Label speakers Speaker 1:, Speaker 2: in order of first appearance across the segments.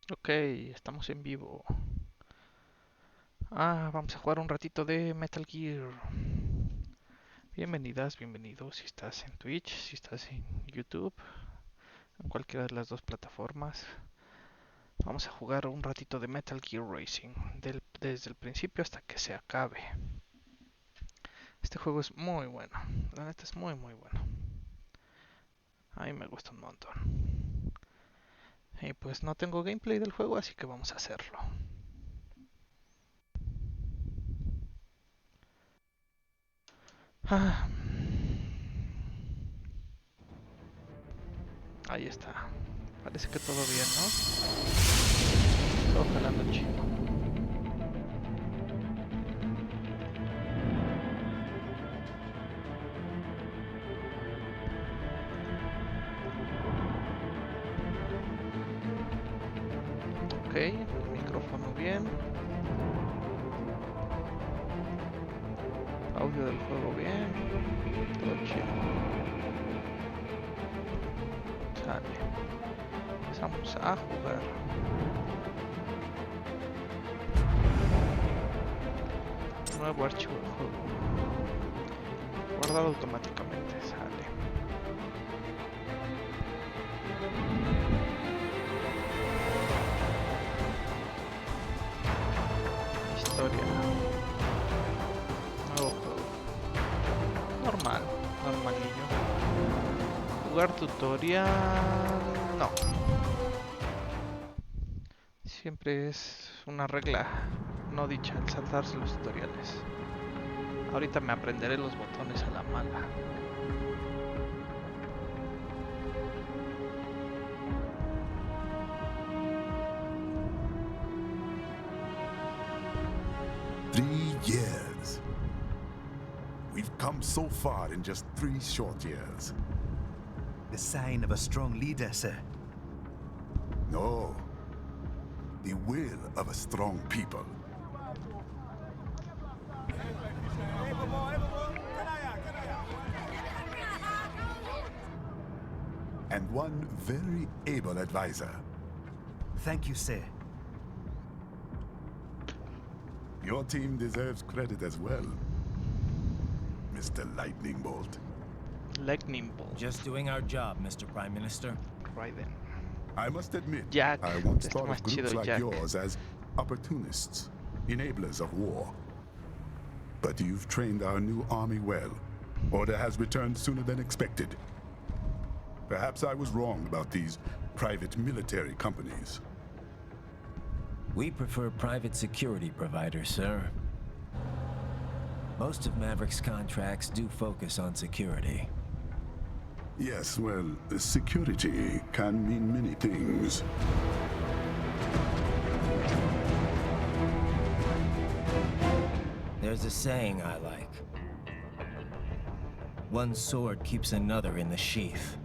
Speaker 1: Ok, estamos en vivo. Vamos a jugar un ratito de Metal Gear. Bienvenidas, bienvenidos si estás en Twitch, si estás en YouTube, en cualquiera de las dos plataformas. Vamos a jugar un ratito de Metal Gear Racing, desde el principio hasta que se acabe. Este juego es muy bueno, la neta es muy bueno. A mí me gusta un montón. Y pues no tengo gameplay del juego, así que vamos a hacerlo. Ah, ahí está. Parece que todo bien, ¿no? Todo jalando chido. Ok, micrófono bien. Audio del juego bien. Todo chido. Sale. Empezamos a jugar. Nuevo archivo de juego. Guardado automáticamente. Sale. Historia. Nuevo juego. Normal. Normalillo. Jugar tutorial. No. Siempre es una regla no dicha el saltarse los tutoriales. Ahorita me aprenderé los botones a la mala.
Speaker 2: Years. We've come so far in just 3 short years.
Speaker 3: The sign of a strong leader, sir.
Speaker 2: No. The will of a strong people. And one very able advisor.
Speaker 3: Thank you, sir.
Speaker 2: Your team deserves credit as well, Mr. Lightning Bolt.
Speaker 1: Lightning Bolt.
Speaker 4: Just doing our job, Mr. Prime Minister.
Speaker 1: Right then.
Speaker 2: I must admit,
Speaker 1: Jack.
Speaker 2: I once
Speaker 1: Está
Speaker 2: thought
Speaker 1: más
Speaker 2: of groups
Speaker 1: chido
Speaker 2: like
Speaker 1: Jack.
Speaker 2: yours as opportunists, enablers of war. But you've trained our new army well. Order has returned sooner than expected. Perhaps I was wrong about these private military companies.
Speaker 4: We prefer private security providers, sir. Most of Maverick's contracts do focus on security.
Speaker 2: Yes, well, security can mean many things.
Speaker 4: There's a saying I like. One sword keeps another in the sheath.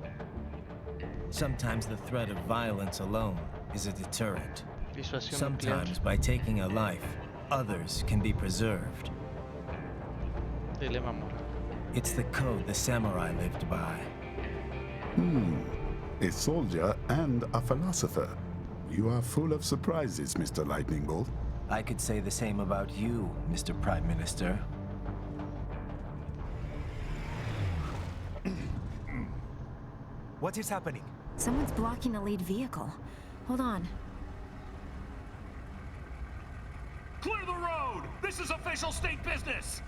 Speaker 4: Sometimes the threat of violence alone is a deterrent.
Speaker 1: Disuasión
Speaker 4: Sometimes
Speaker 1: nuclear.
Speaker 4: by taking a life, others can be preserved.
Speaker 1: Dilema moral.
Speaker 4: It's the code the samurai lived by.
Speaker 2: A soldier and a philosopher. You are full of surprises, Mr. Lightning Bolt.
Speaker 4: I could say the same about you, Mr. Prime Minister.
Speaker 3: What is happening?
Speaker 5: Someone's blocking the lead vehicle. Hold on.
Speaker 6: Clear the road! This is official state business!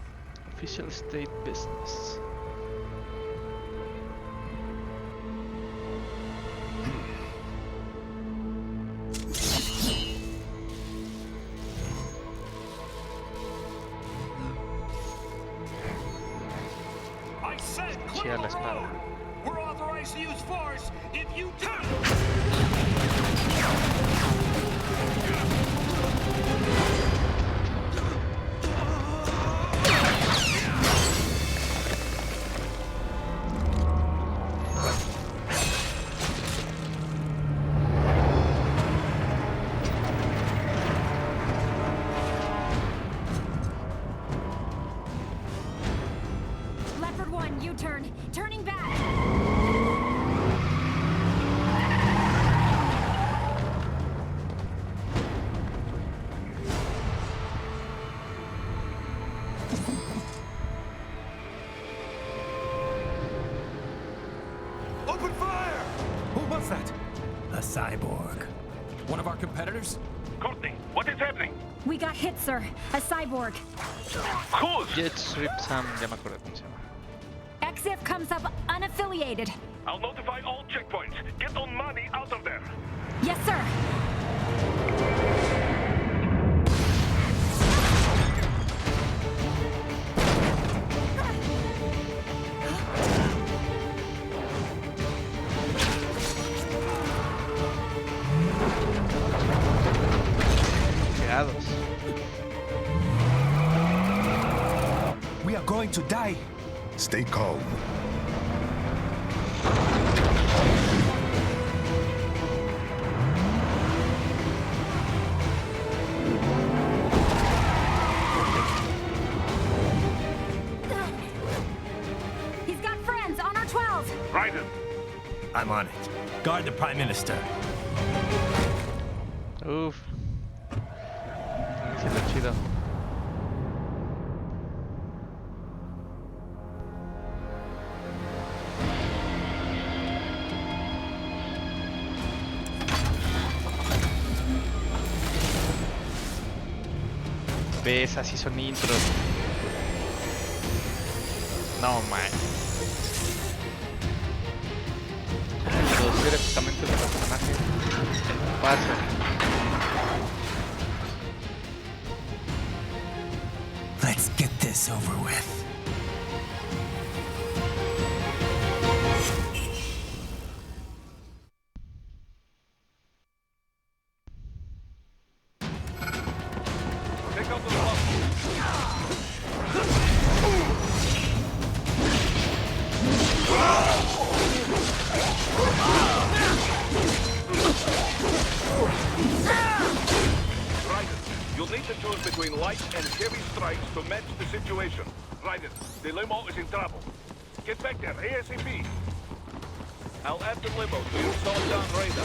Speaker 1: Official state business.
Speaker 6: I said
Speaker 1: Chilla
Speaker 6: clear
Speaker 1: la
Speaker 6: the
Speaker 1: espada.
Speaker 6: road! We're authorized to use force if you turn!
Speaker 5: Leopard 1, U-turn. Turning back.
Speaker 6: One of our competitors?
Speaker 7: Courtney, what is happening?
Speaker 5: We got hit, sir. A cyborg.
Speaker 7: Whose?
Speaker 1: Jet Strip Sam, ya me acuerdo cómo se llama.
Speaker 5: XIF comes up unaffiliated.
Speaker 7: I'll notify all checkpoints. Get on money out of there.
Speaker 5: Yes, sir.
Speaker 1: Quedados.
Speaker 3: We are going to die.
Speaker 2: Stay calm.
Speaker 5: He's got friends on our 12.
Speaker 7: Raiden,
Speaker 4: I'm on it. Guard the Prime Minister.
Speaker 1: Uf. Inicia lo chido. Ves, así son intros. No, man. Introducir épicamente el personaje. El paso.
Speaker 4: Let's get this over with.
Speaker 7: take out the bus. Raiden, you'll need to choose between light and heavy strikes to match the situation. Raiden, the limo is in trouble. Get back there, ASAP. I'll add the limo to your solid-down radar.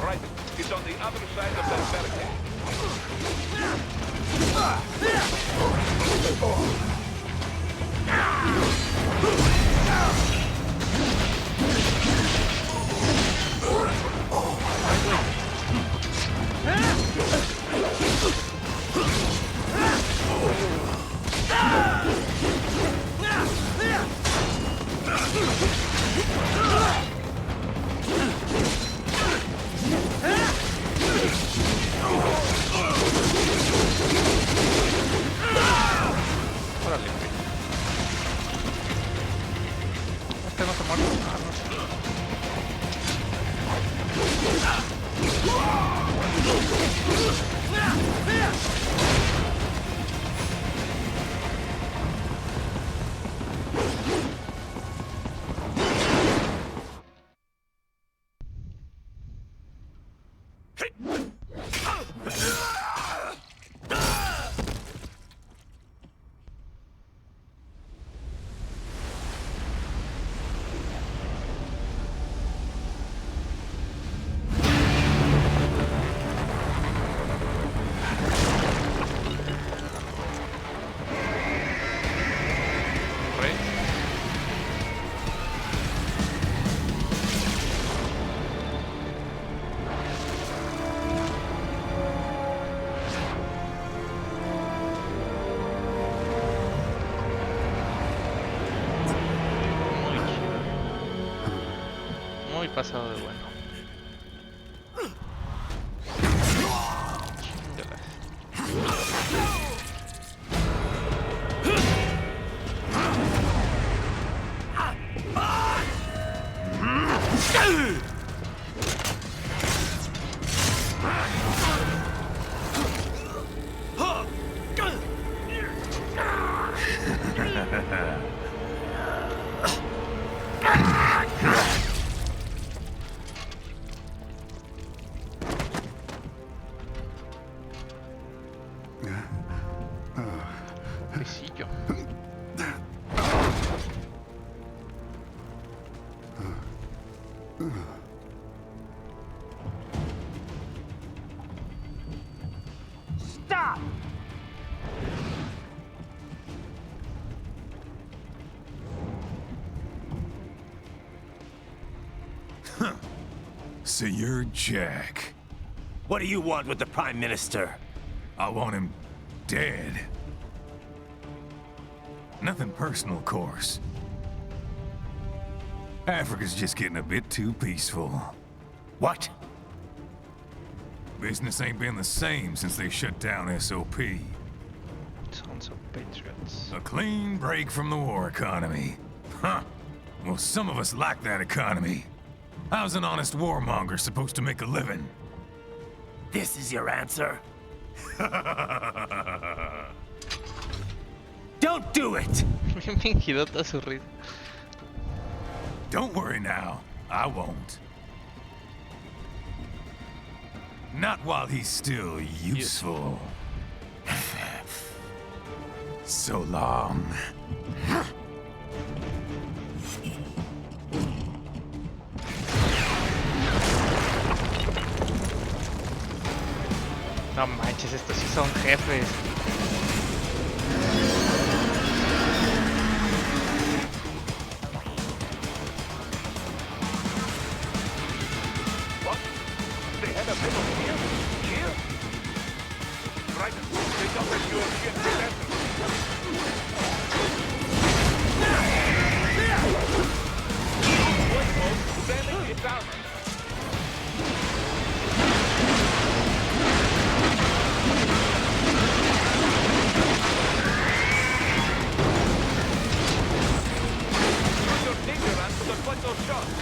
Speaker 7: Right, it's on the other side of that barricade.
Speaker 1: Órale, güey. Este no se muere. Ah, no. Re. Muy chido. Muy pasado de bueno. Chíngalas. Besillo.
Speaker 3: Stop!
Speaker 8: So you're Jack.
Speaker 4: What do you want with the Prime Minister?
Speaker 8: I want him dead. Nothing personal, of course. Africa's just getting a bit too peaceful.
Speaker 4: What?
Speaker 8: Business ain't been the same since they shut down SOP.
Speaker 1: Sons of Patriots.
Speaker 8: A clean break from the war economy. Huh. Well, some of us like that economy. How's an honest warmonger supposed to make a living?
Speaker 4: This is your answer? Don't do it!
Speaker 1: Bien fingidota su risa.
Speaker 8: Don't worry now. I won't. Not while he's still useful. So long.
Speaker 1: No manches, estos sí son jefes.
Speaker 7: What? They had a middle here? Here? Right. They got that European defense. Wait, folks. Standing its armor. Your danger and to deflect those shots.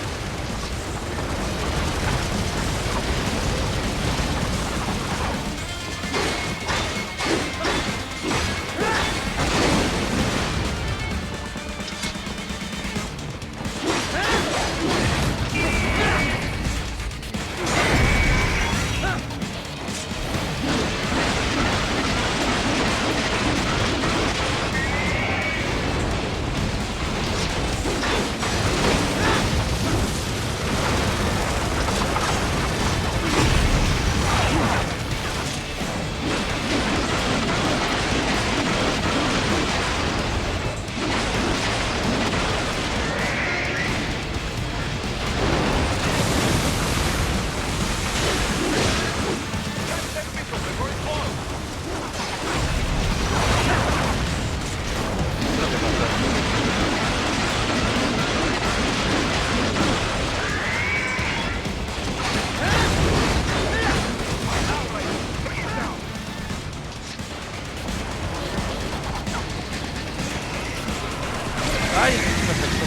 Speaker 1: Ay, me afectó.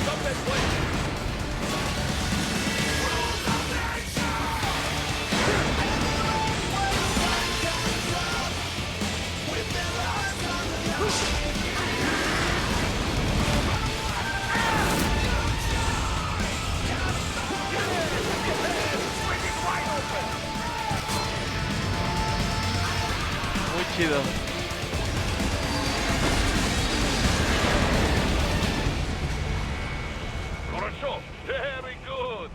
Speaker 7: Stop that plane.
Speaker 1: Muy chido.
Speaker 7: Хорошо. Very good.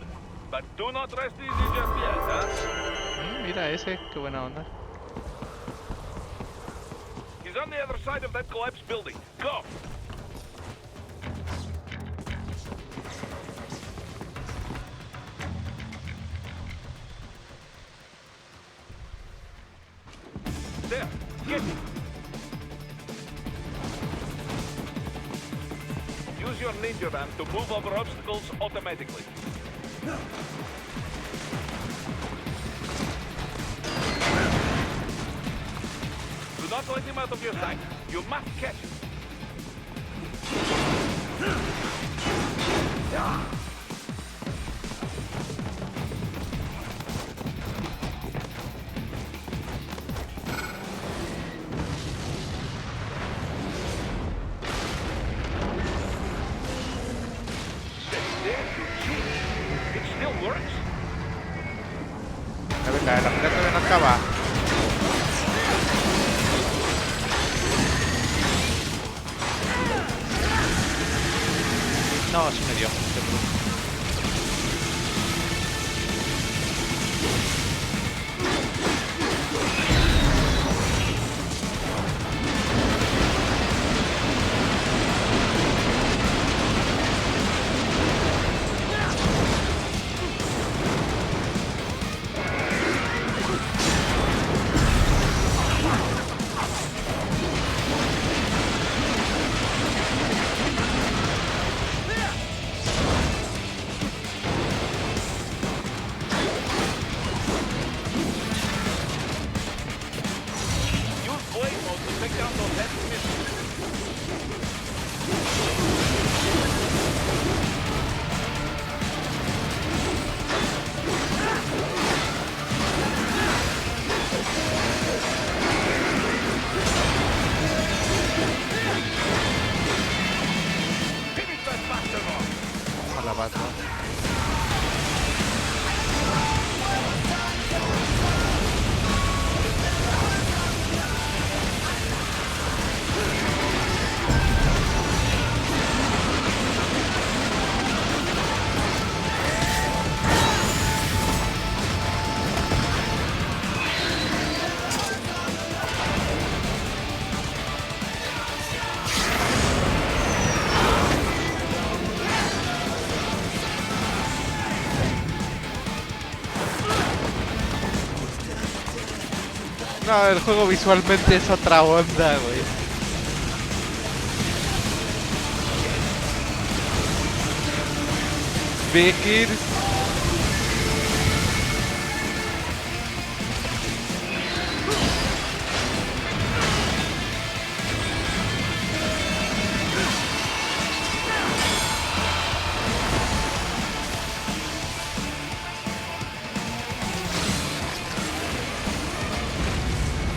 Speaker 7: But do not rest easy just yet, huh?
Speaker 1: Mira ese, qué buena onda.
Speaker 7: He's on the other side of that collapsed building. Go! There, get him. Use your ninja ramp to move over obstacles automatically. Do not let him out of your sight. You must catch him. Stay there, you cheat. It still works.
Speaker 1: A ver, la pelea todavía no acaba. No, sí me dio.
Speaker 7: Use blade mode to take down those heavy missiles. Finish that bastard off.
Speaker 1: A la bata. No, el juego visualmente es otra onda, güey. Vickers.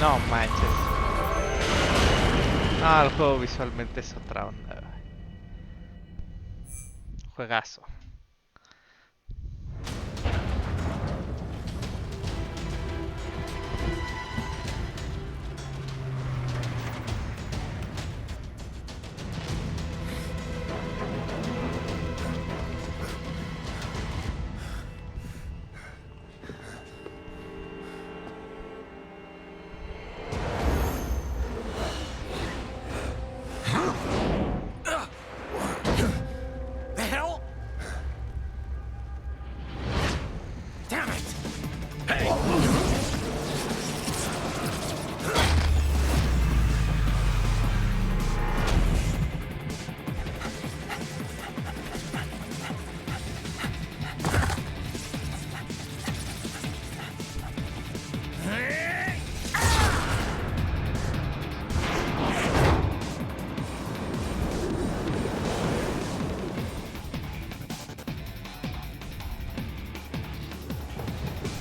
Speaker 1: No manches. No, el juego visualmente es otra onda, güey. Juegazo.
Speaker 3: The hell? Damn it! Hey!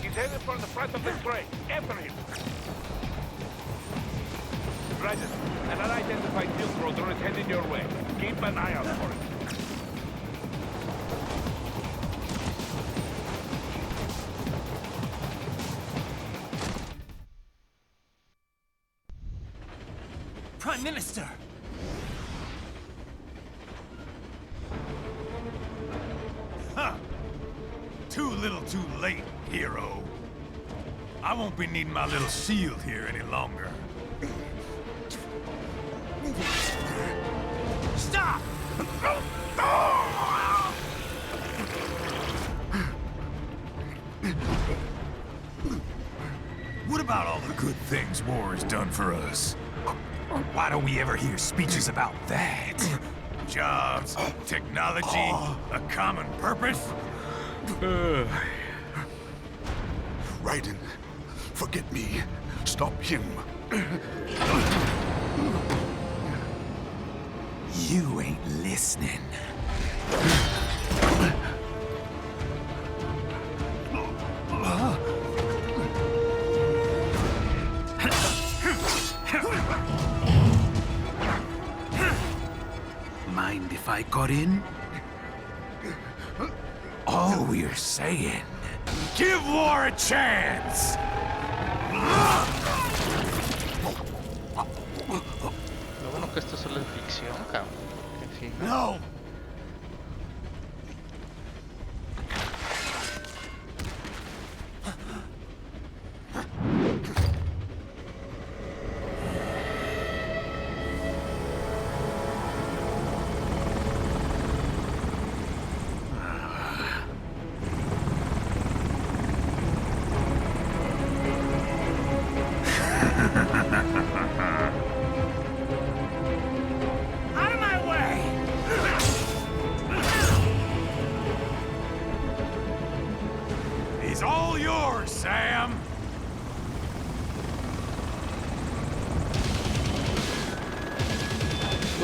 Speaker 7: He's headed for the front of the train. After him. Roger. An unidentified field rotor is headed your way. Keep an eye out for it.
Speaker 3: Prime Minister!
Speaker 8: Huh. Too little too late, hero. I won't be needing my little shield here any longer.
Speaker 3: Stop!
Speaker 8: What about all the good things war has done for us? Why don't we ever hear speeches about that? Jobs, technology, a common purpose?
Speaker 2: Raiden, forget me. Stop him.
Speaker 3: You ain't listening. Mind if I got in? All we're saying.
Speaker 8: Give war a chance!
Speaker 1: Lo bueno que esto solo es ficción, cabrón. Que sí, ¿no?
Speaker 3: No!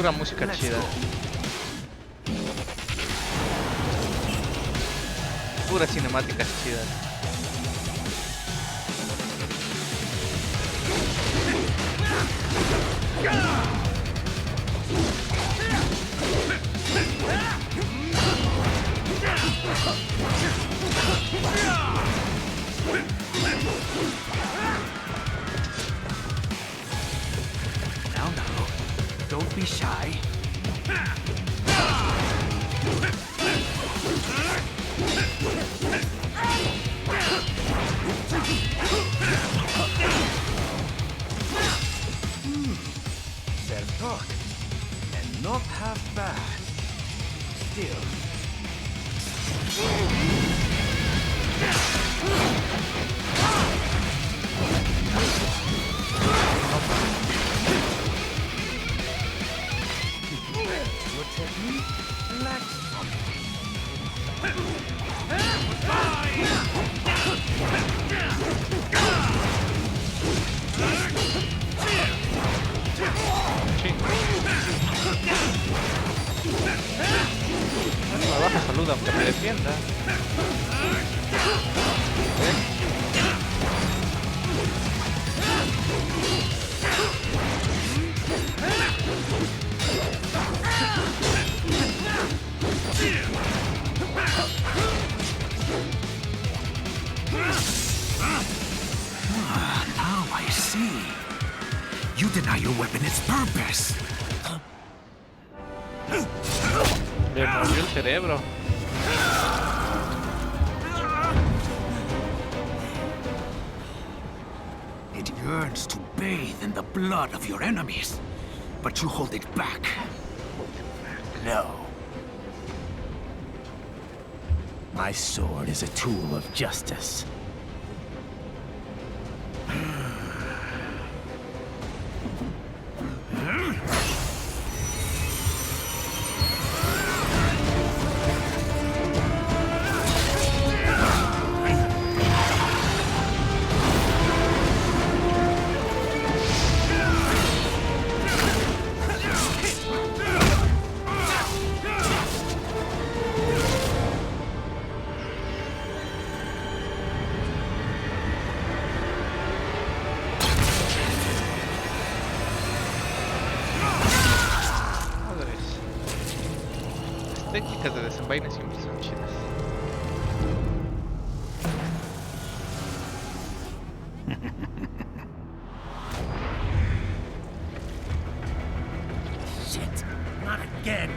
Speaker 1: Pura música chida. Pura cinemática chida.
Speaker 3: Now, don't be shy. Self-talk. And not half bad. Still. Your technique lacks
Speaker 1: Me baja salud aunque me defienda.
Speaker 3: Now I see. You deny your weapon its purpose.
Speaker 1: Le movió el cerebro.
Speaker 3: It yearns to bathe in the blood of your enemies, but you hold it back. No.
Speaker 4: My sword is a tool of justice.
Speaker 1: Técnicas de desenvaine siempre son chidas.
Speaker 4: Shit, not again.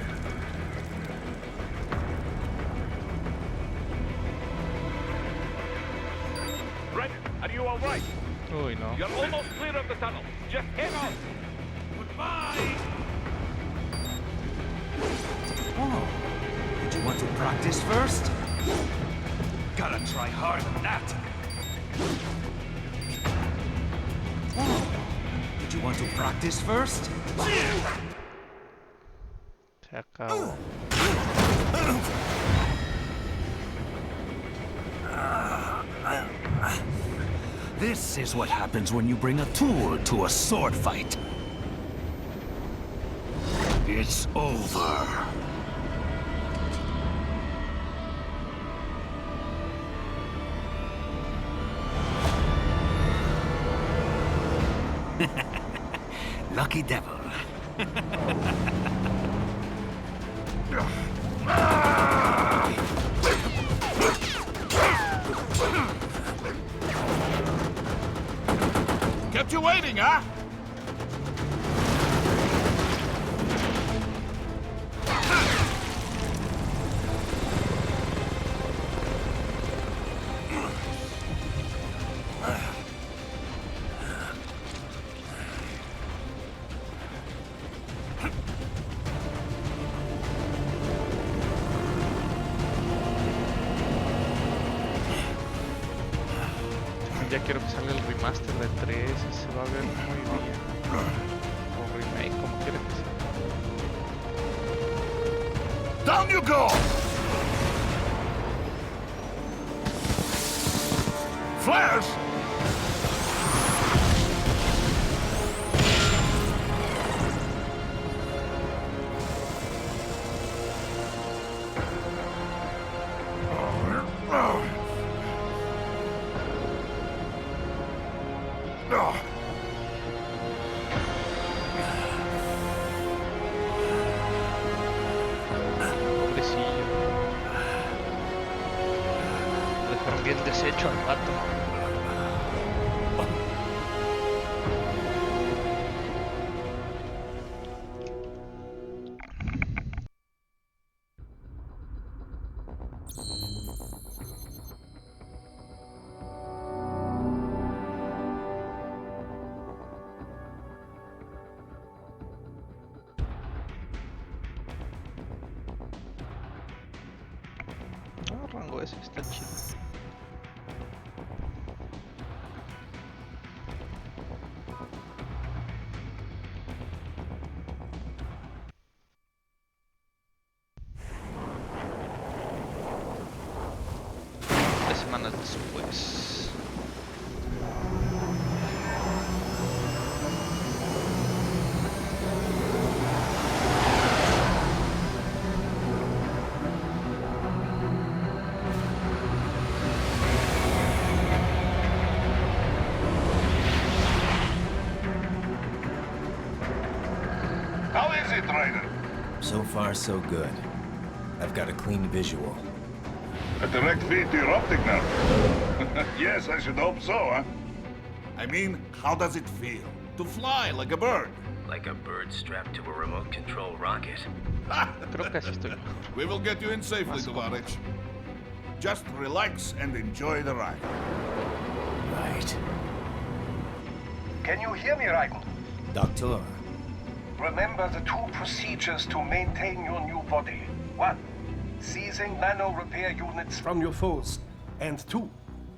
Speaker 7: Brennan, are you all right?
Speaker 1: Uy, no.
Speaker 7: You're almost clear of the tunnel. Just hang on. Goodbye.
Speaker 3: Oh. Did you want to practice first? Gotta try harder than that. Oh. Did you want to practice first?
Speaker 1: Se acabó.
Speaker 3: This is what happens when you bring a tool to a sword fight. It's over. Lucky devil.
Speaker 8: Kept you waiting, huh?
Speaker 1: Ya quiero que salga el remaster de 3, se va a ver muy bien. O remake, como quieras que sea.
Speaker 8: Down you go! Flash!
Speaker 1: Desecho al vato. No, rango ese está chido. Tres semanas después.
Speaker 7: How is it, Ryder?
Speaker 4: So far, so good. I've got a clean visual.
Speaker 7: A direct feed to your optic nerve. Yes, I should hope so, huh? I mean, how does it feel? To fly like a bird?
Speaker 4: Like a bird strapped to a remote control rocket.
Speaker 1: Creo que así estoy mejor.
Speaker 7: We will get you in safely,
Speaker 1: Más cómodo.
Speaker 7: Tovarich. Just relax and enjoy the ride.
Speaker 4: Right.
Speaker 9: Can you hear me, Raiden?
Speaker 4: Doctor,
Speaker 9: Remember the two procedures to maintain your new body. 1. Seizing nano repair units from your foes. And 2.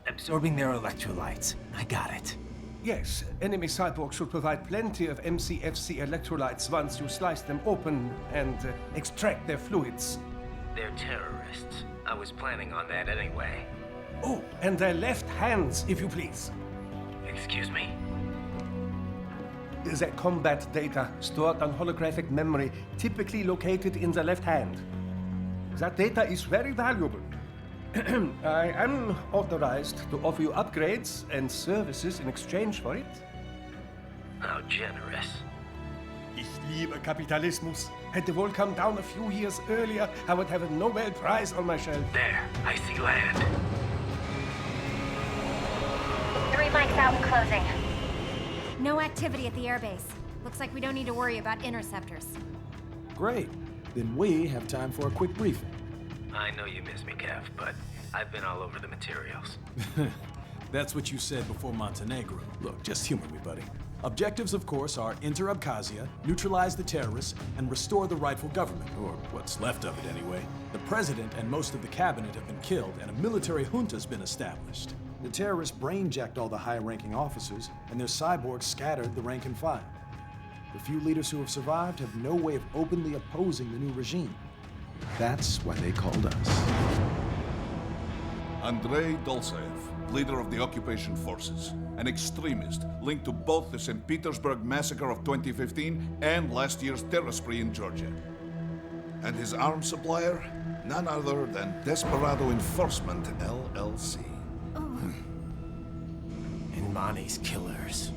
Speaker 4: absorbing their electrolytes. I got it.
Speaker 9: Yes, enemy cyborgs should provide plenty of MCFC electrolytes once you slice them open and extract their fluids.
Speaker 4: They're terrorists. I was planning on that anyway.
Speaker 9: Oh, and their left hands, if you please.
Speaker 4: Excuse me?
Speaker 9: The combat data stored on holographic memory, typically located in the left hand. That data is very valuable. I am authorized to offer you upgrades and services in exchange for it.
Speaker 4: How generous.
Speaker 9: Ich liebe Kapitalismus. Had the world come down a few years earlier, I would have a Nobel Prize on my shelf.
Speaker 4: There, I see land.
Speaker 5: 3 mics out and closing. No activity at the airbase. Looks like we don't need to worry about interceptors.
Speaker 10: Great. Then we have time for a quick briefing.
Speaker 4: I know you miss me, Kev, but I've been all over the materials.
Speaker 10: That's what you said before Montenegro. Look, just humor me, buddy. Objectives, of course, are enter Abkhazia, neutralize the terrorists, and restore the rightful government, or what's left of it anyway. The president and most of the cabinet have been killed, and a military junta's been established. The terrorists brain-jacked all the high-ranking officers, and their cyborgs scattered the rank and file. The few leaders who have survived have no way of openly opposing the new regime. That's why they called us.
Speaker 7: Andrei Dolzaev, leader of the occupation forces, an extremist linked to both the St. Petersburg massacre of 2015 and last year's terror spree in Georgia. And his arms supplier? None other than Desperado Enforcement, LLC.
Speaker 4: And Mani's killers.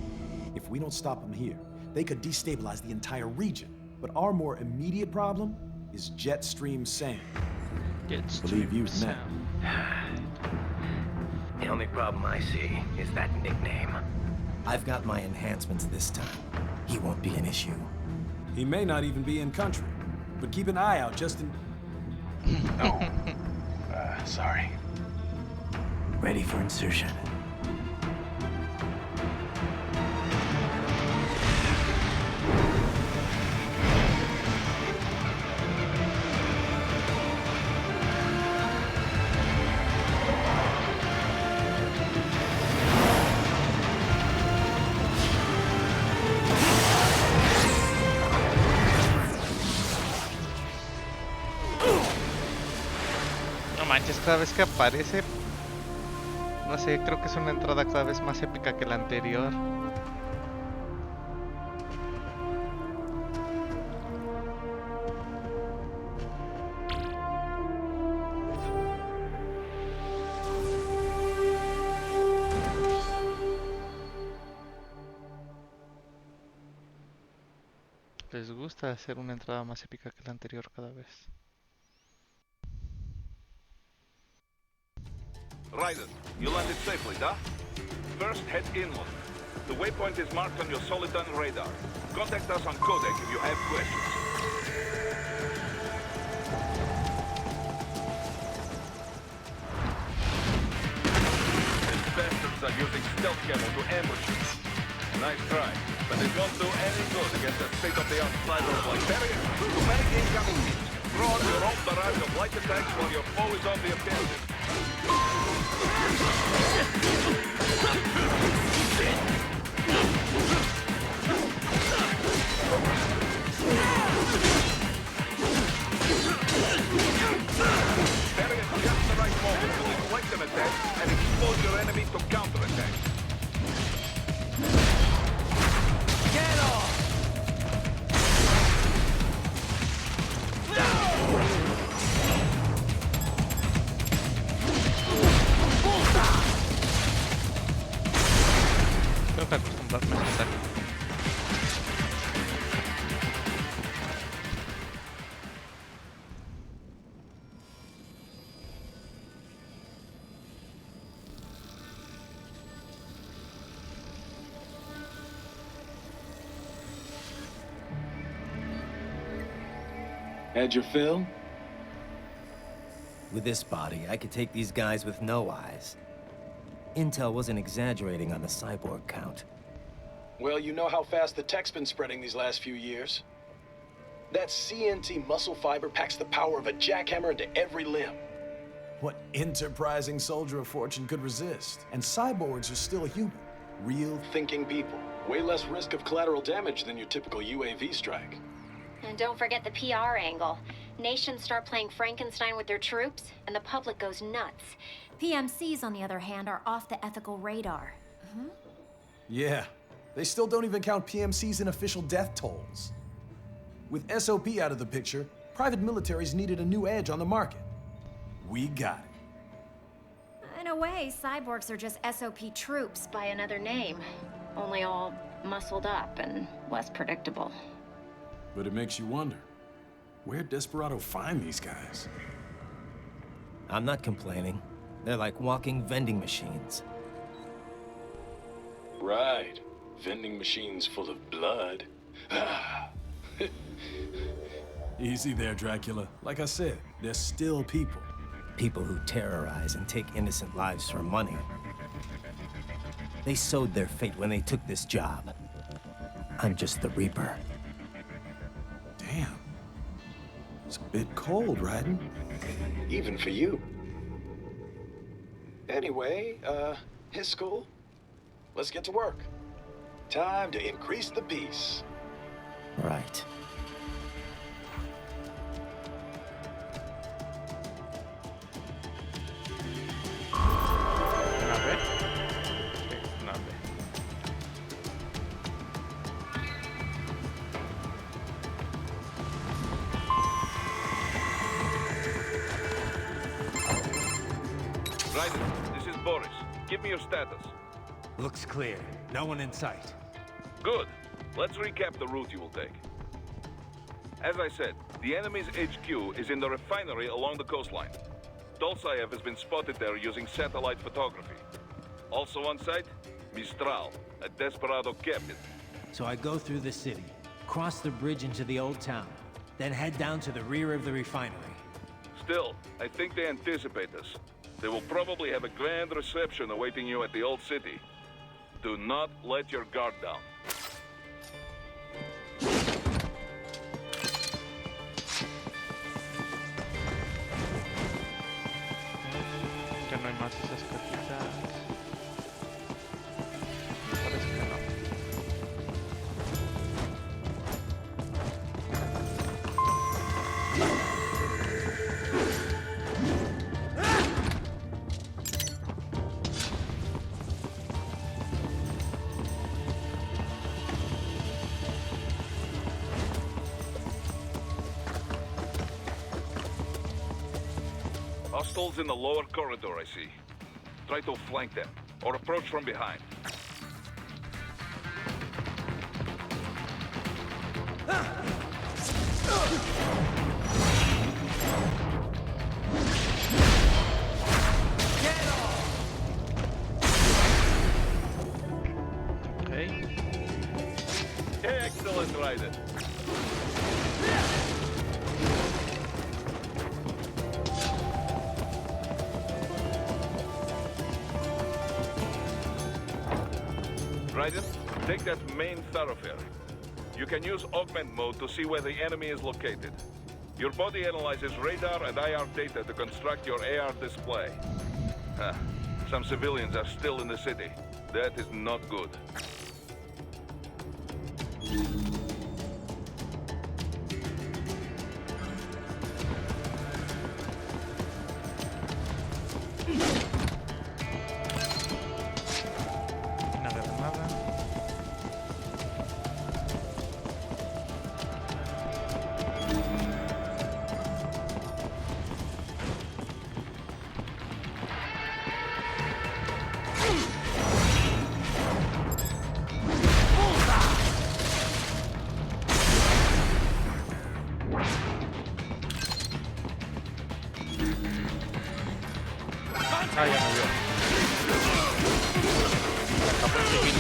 Speaker 10: If we don't stop them here, they could destabilize the entire region. But our more immediate problem is Jetstream Sam. Believe you
Speaker 1: Jetstream
Speaker 10: now.
Speaker 4: The only problem I see is that nickname. I've got my enhancements this time. He won't be an issue.
Speaker 10: He may not even be in country, but keep an eye out just in...
Speaker 9: Sorry.
Speaker 4: Ready for insertion.
Speaker 1: No manches, cada vez que aparece, no sé, creo que es una entrada cada vez más épica que la anterior. Les gusta hacer una entrada más épica que la anterior cada vez.
Speaker 7: Right it. You landed safely, da? First, head inland. The waypoint is marked on your Soliton radar. Contact us on Codec if you have questions. These bastards are using stealth camo to ambush you. Nice try, but it won't do any good against a state-of-the-art cyber like barrier. Too many incoming hits. Throw out your own barrage of light attacks while your foe is on the offensive. Barrier just the right moment to deflect an attack and expose your enemies to counterattack.
Speaker 3: Get off!
Speaker 1: Tengo que acostumbrarme a ese ataque.
Speaker 10: Had your fill?
Speaker 4: With this body, I could take these guys with no eyes. Intel wasn't exaggerating on the cyborg count.
Speaker 11: Well, you know how fast the tech's been spreading these last few years. That CNT muscle fiber packs the power of a jackhammer into every limb.
Speaker 10: What enterprising soldier of fortune could resist? And cyborgs are still human. Real
Speaker 11: Thinking people. Way less risk of collateral damage than your typical UAV strike.
Speaker 5: And don't forget the PR angle. Nations start playing Frankenstein with their troops, and the public goes nuts. PMCs, on the other hand, are off the ethical radar.
Speaker 10: Yeah, they still don't even count PMCs in official death tolls. With SOP out of the picture, private militaries needed a new edge on the market. We got it.
Speaker 5: In a way, cyborgs are just SOP troops by another name. Only all muscled up and less predictable.
Speaker 10: But it makes you wonder, where'd Desperado find these guys?
Speaker 4: I'm not complaining. They're like walking vending machines.
Speaker 11: Right. Vending machines full of blood.
Speaker 10: Easy there, Dracula. Like I said, they're still people.
Speaker 4: People who terrorize and take innocent lives for money. They sowed their fate when they took this job. I'm just the Reaper.
Speaker 10: Damn. It's a bit cold, Raiden.
Speaker 11: Even for you. Anyway, his school? Let's get to work. Time to increase the peace.
Speaker 4: Right.
Speaker 1: Nave. Ok, nave.
Speaker 7: Ryder, this is Boris. Give me your status.
Speaker 3: Looks clear. No one in sight.
Speaker 7: Good. Let's recap the route you will take. As I said, the enemy's HQ is in the refinery along the coastline. Dolsaev has been spotted there using satellite photography. Also on site, Mistral, a Desperado captain.
Speaker 12: So I go through the city, cross the bridge into the old town, then head down to the rear of the refinery.
Speaker 7: Still, I think they anticipate us. They will probably have a grand reception awaiting you at the old city. Do not let your guard down.
Speaker 1: Ya no hay más esas cajitas. Parece que no.
Speaker 7: Hostiles in the lower corridor, I see. Try to flank them, or approach from behind.
Speaker 3: Get off!
Speaker 7: Raiden, take that main thoroughfare. You can use augment mode to see where the enemy is located. Your body analyzes radar and IR data to construct your AR display. Huh. Some civilians are still in the city. That is not good.
Speaker 1: Ah, ya me vio. Acá por el civil.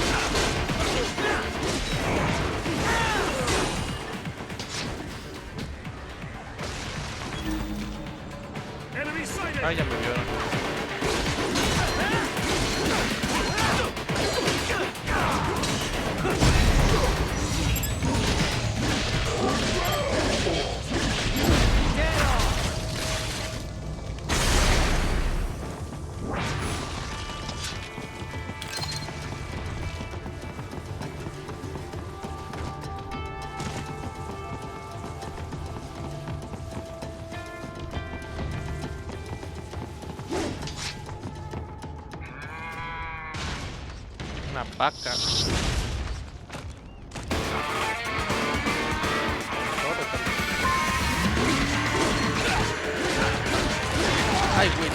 Speaker 1: Ah, ya me vio. Una vaca. Ay, güey.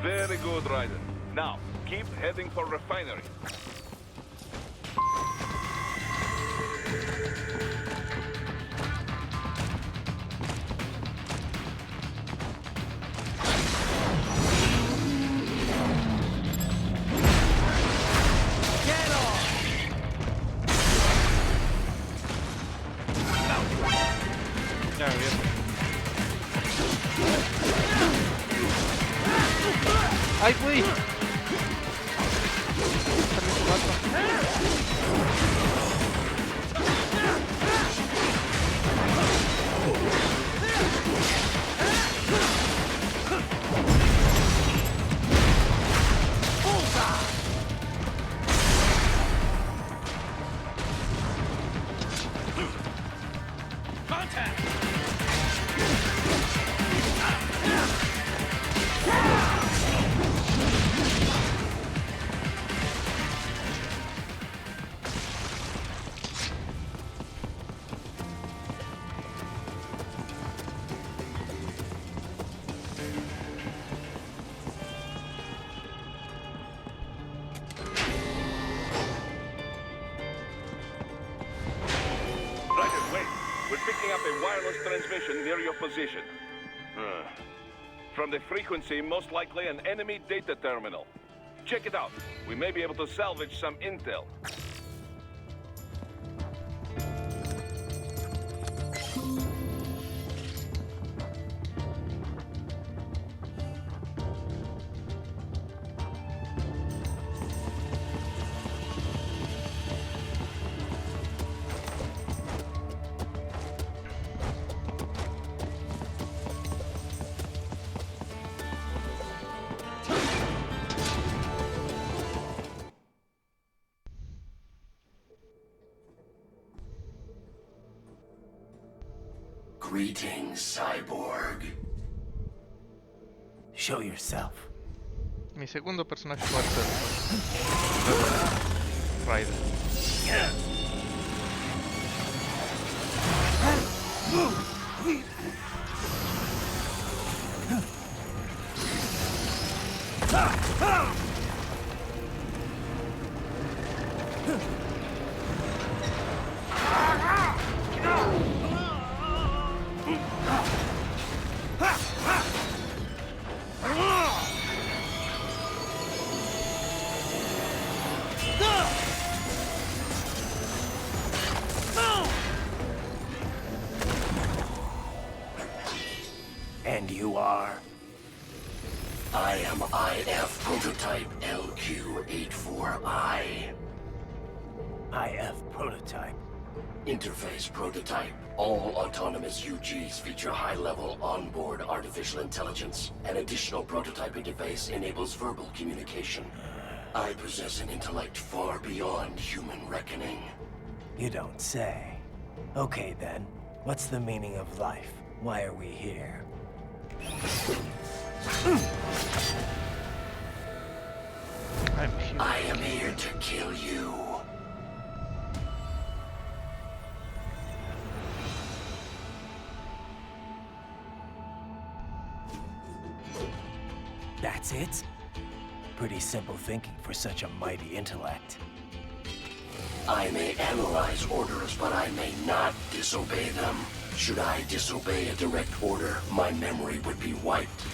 Speaker 7: Very good, Raiden. Now, keep heading for refinery.
Speaker 1: Ya me vio. ¡Ay, güey! Salió su vato.
Speaker 7: Picking up a wireless transmission near your position. From the frequency, most likely an enemy data terminal. Check it out. We may be able to salvage some intel.
Speaker 13: Greetings, cyborg.
Speaker 4: Show yourself.
Speaker 1: Mi segundo personaje va a ser Ryder.
Speaker 4: And you are?
Speaker 13: I am IF prototype LQ84I.
Speaker 4: IF prototype.
Speaker 13: Interface prototype. All autonomous UGs feature high-level onboard artificial intelligence. An additional prototype interface enables verbal communication. I possess an intellect far beyond human reckoning.
Speaker 4: You don't say. Okay then, what's the meaning of life? Why are we here?
Speaker 13: I am here to kill you.
Speaker 4: That's it? Pretty simple thinking for such a mighty intellect.
Speaker 13: I may analyze orders, but I may not disobey them. Should I disobey a direct order, my memory would be wiped.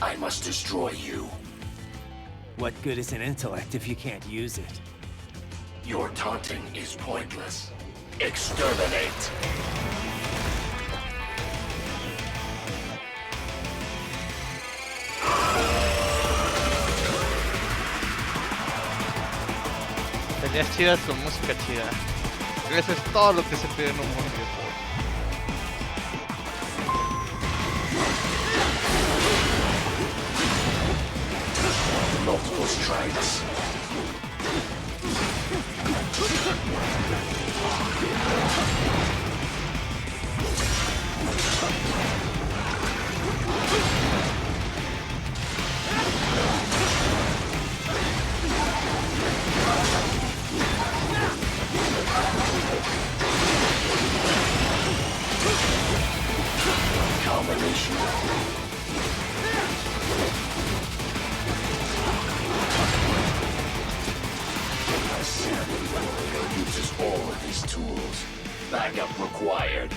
Speaker 13: I must destroy you.
Speaker 4: What good is an intellect if you can't use it?
Speaker 13: Your taunting is pointless. Exterminate!
Speaker 1: Peleas chidas con música chida. Eso es todo lo que se pide en un buen videojuego.
Speaker 13: Multiple strikes. Combination. A Saturn warrior uses all of his tools. Backup required.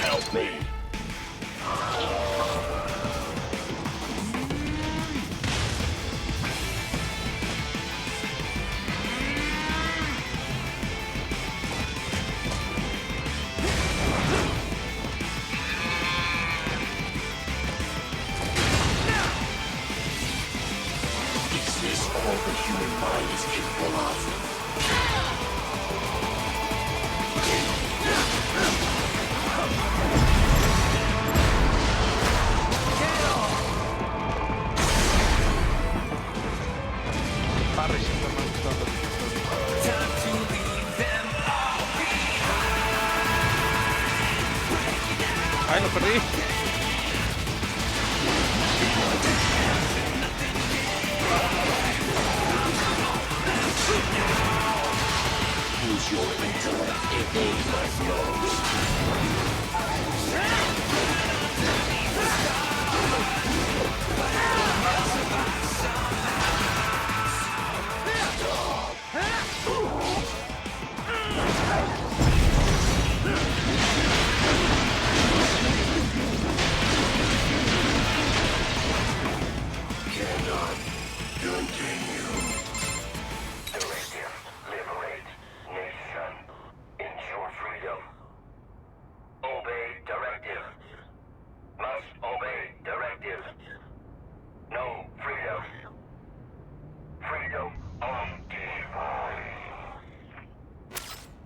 Speaker 13: Help me. Is this all the human mind is capable of?
Speaker 1: Ay, lo perdí.
Speaker 13: Use your intellect.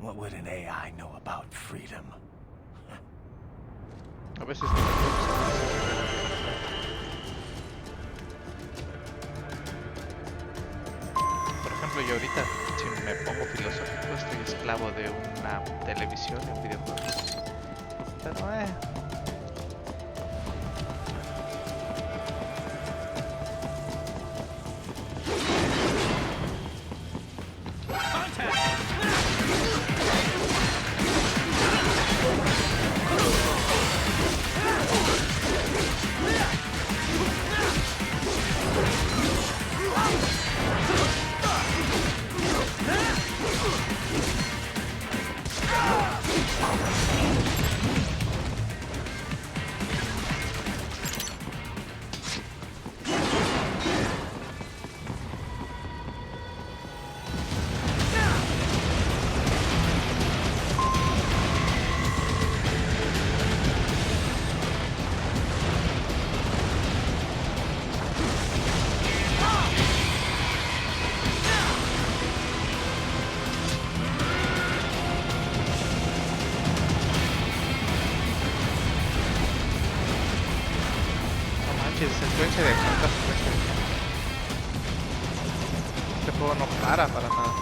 Speaker 4: What would an AI know about freedom?
Speaker 1: A veces por ejemplo, yo ahorita, si me pongo filosófico, estoy esclavo de una televisión y un videojuego. Pero secuencia de acción tras secuencia de acción. Este juego no para nada.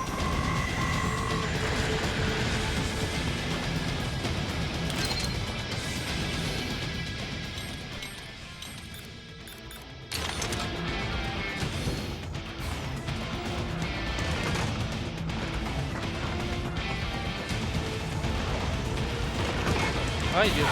Speaker 1: Ay, Dios.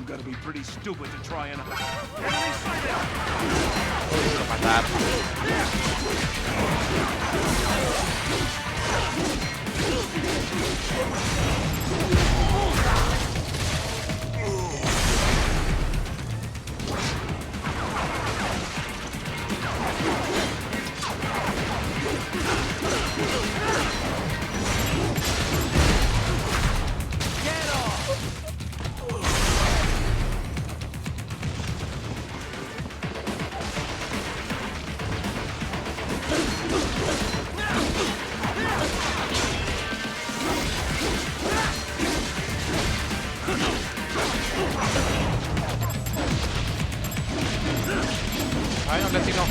Speaker 6: Gotta be pretty stupid to try and...
Speaker 1: Ay, no le atino.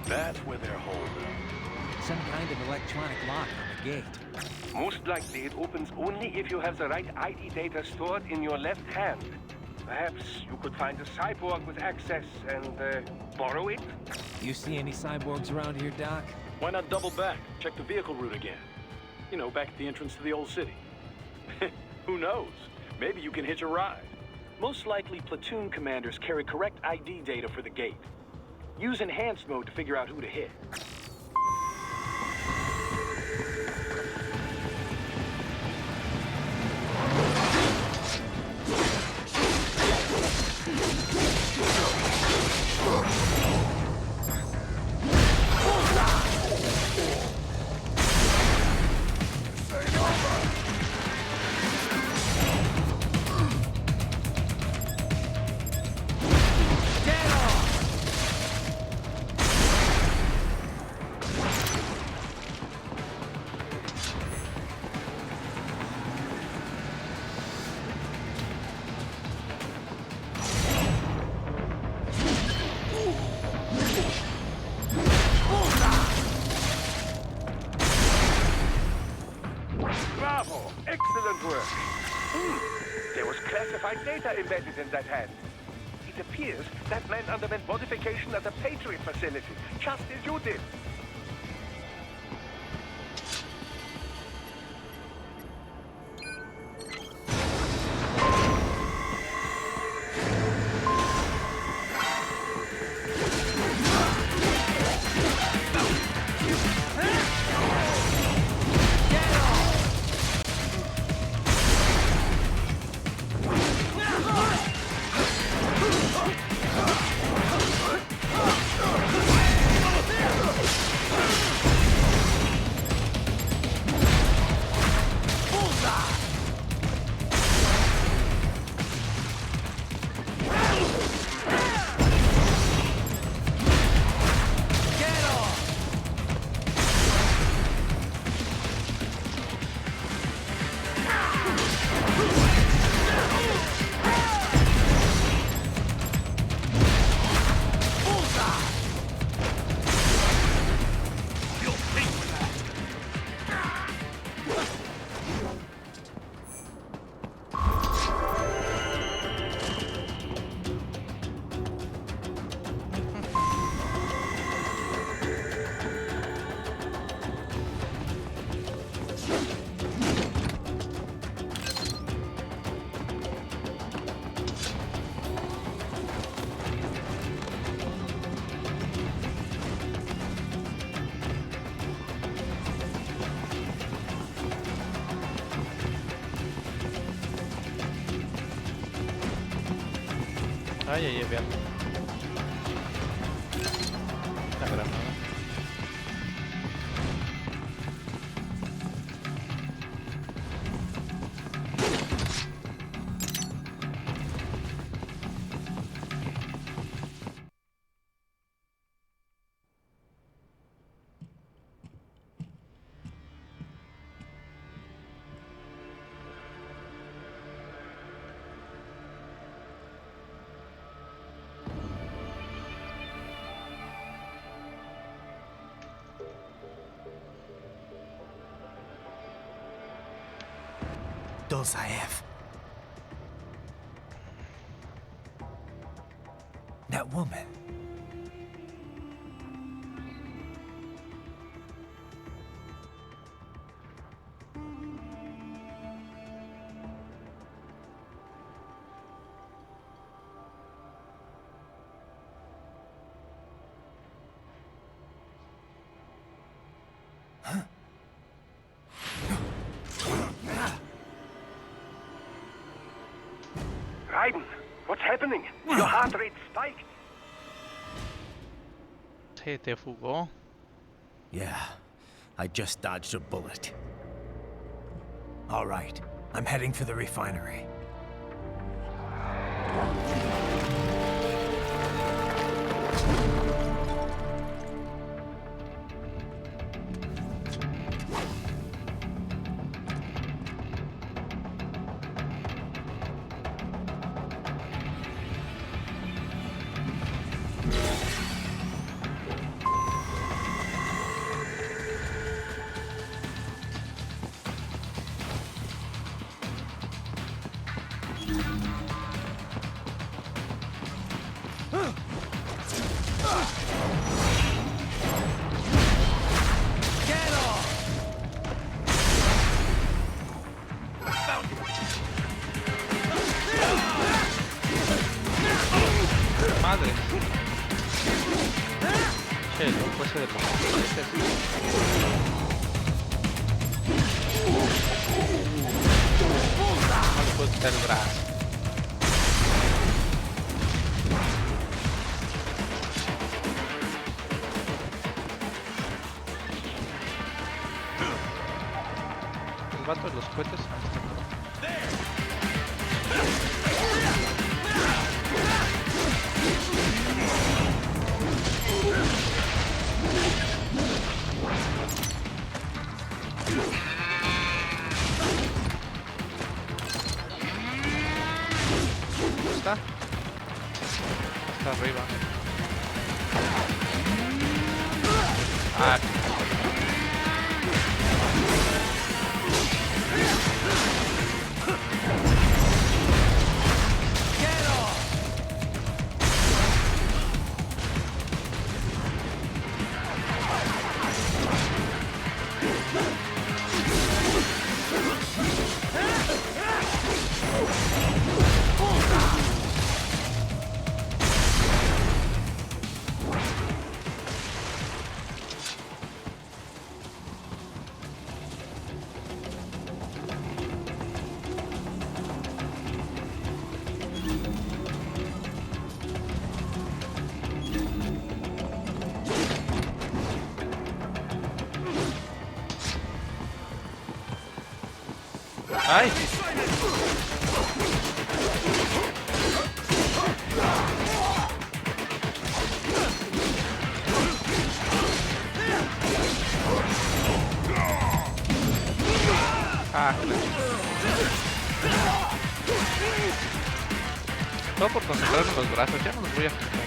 Speaker 7: That's where they're holding.
Speaker 12: Some kind of electronic lock on the gate.
Speaker 14: Most likely it opens only if you have the right ID data stored in your left hand. Perhaps you could find a cyborg with access and borrow it?
Speaker 12: You see any cyborgs around here, Doc?
Speaker 11: Why not double back? Check the vehicle route again. You know, back at the entrance to the old city. Who knows? Maybe you can hitch a ride. Most likely, platoon commanders carry correct ID data for the gate. Use enhanced mode to figure out who to hit.
Speaker 14: Oh, excellent work. There was classified data embedded in that hand. It appears that man underwent modification at the Patriot facility, just as you did.
Speaker 1: Ah, ya llevé algo. La granada.
Speaker 4: Dulzaev. That woman.
Speaker 14: Raiden, what's happening? Your heart rate spiked.
Speaker 1: Se te fugó.
Speaker 4: Yeah, I just dodged a bullet. All right, I'm heading for the refinery.
Speaker 1: Madre. Che, el loco ese de los cohetes. No le puedo quitar el brazo. El vato de los cohetes. Ahí está. ¿Dónde está? Está arriba. Ah. ¡Ay! Ah, todo por concentrarme en los brazos, ya no los voy a fijar.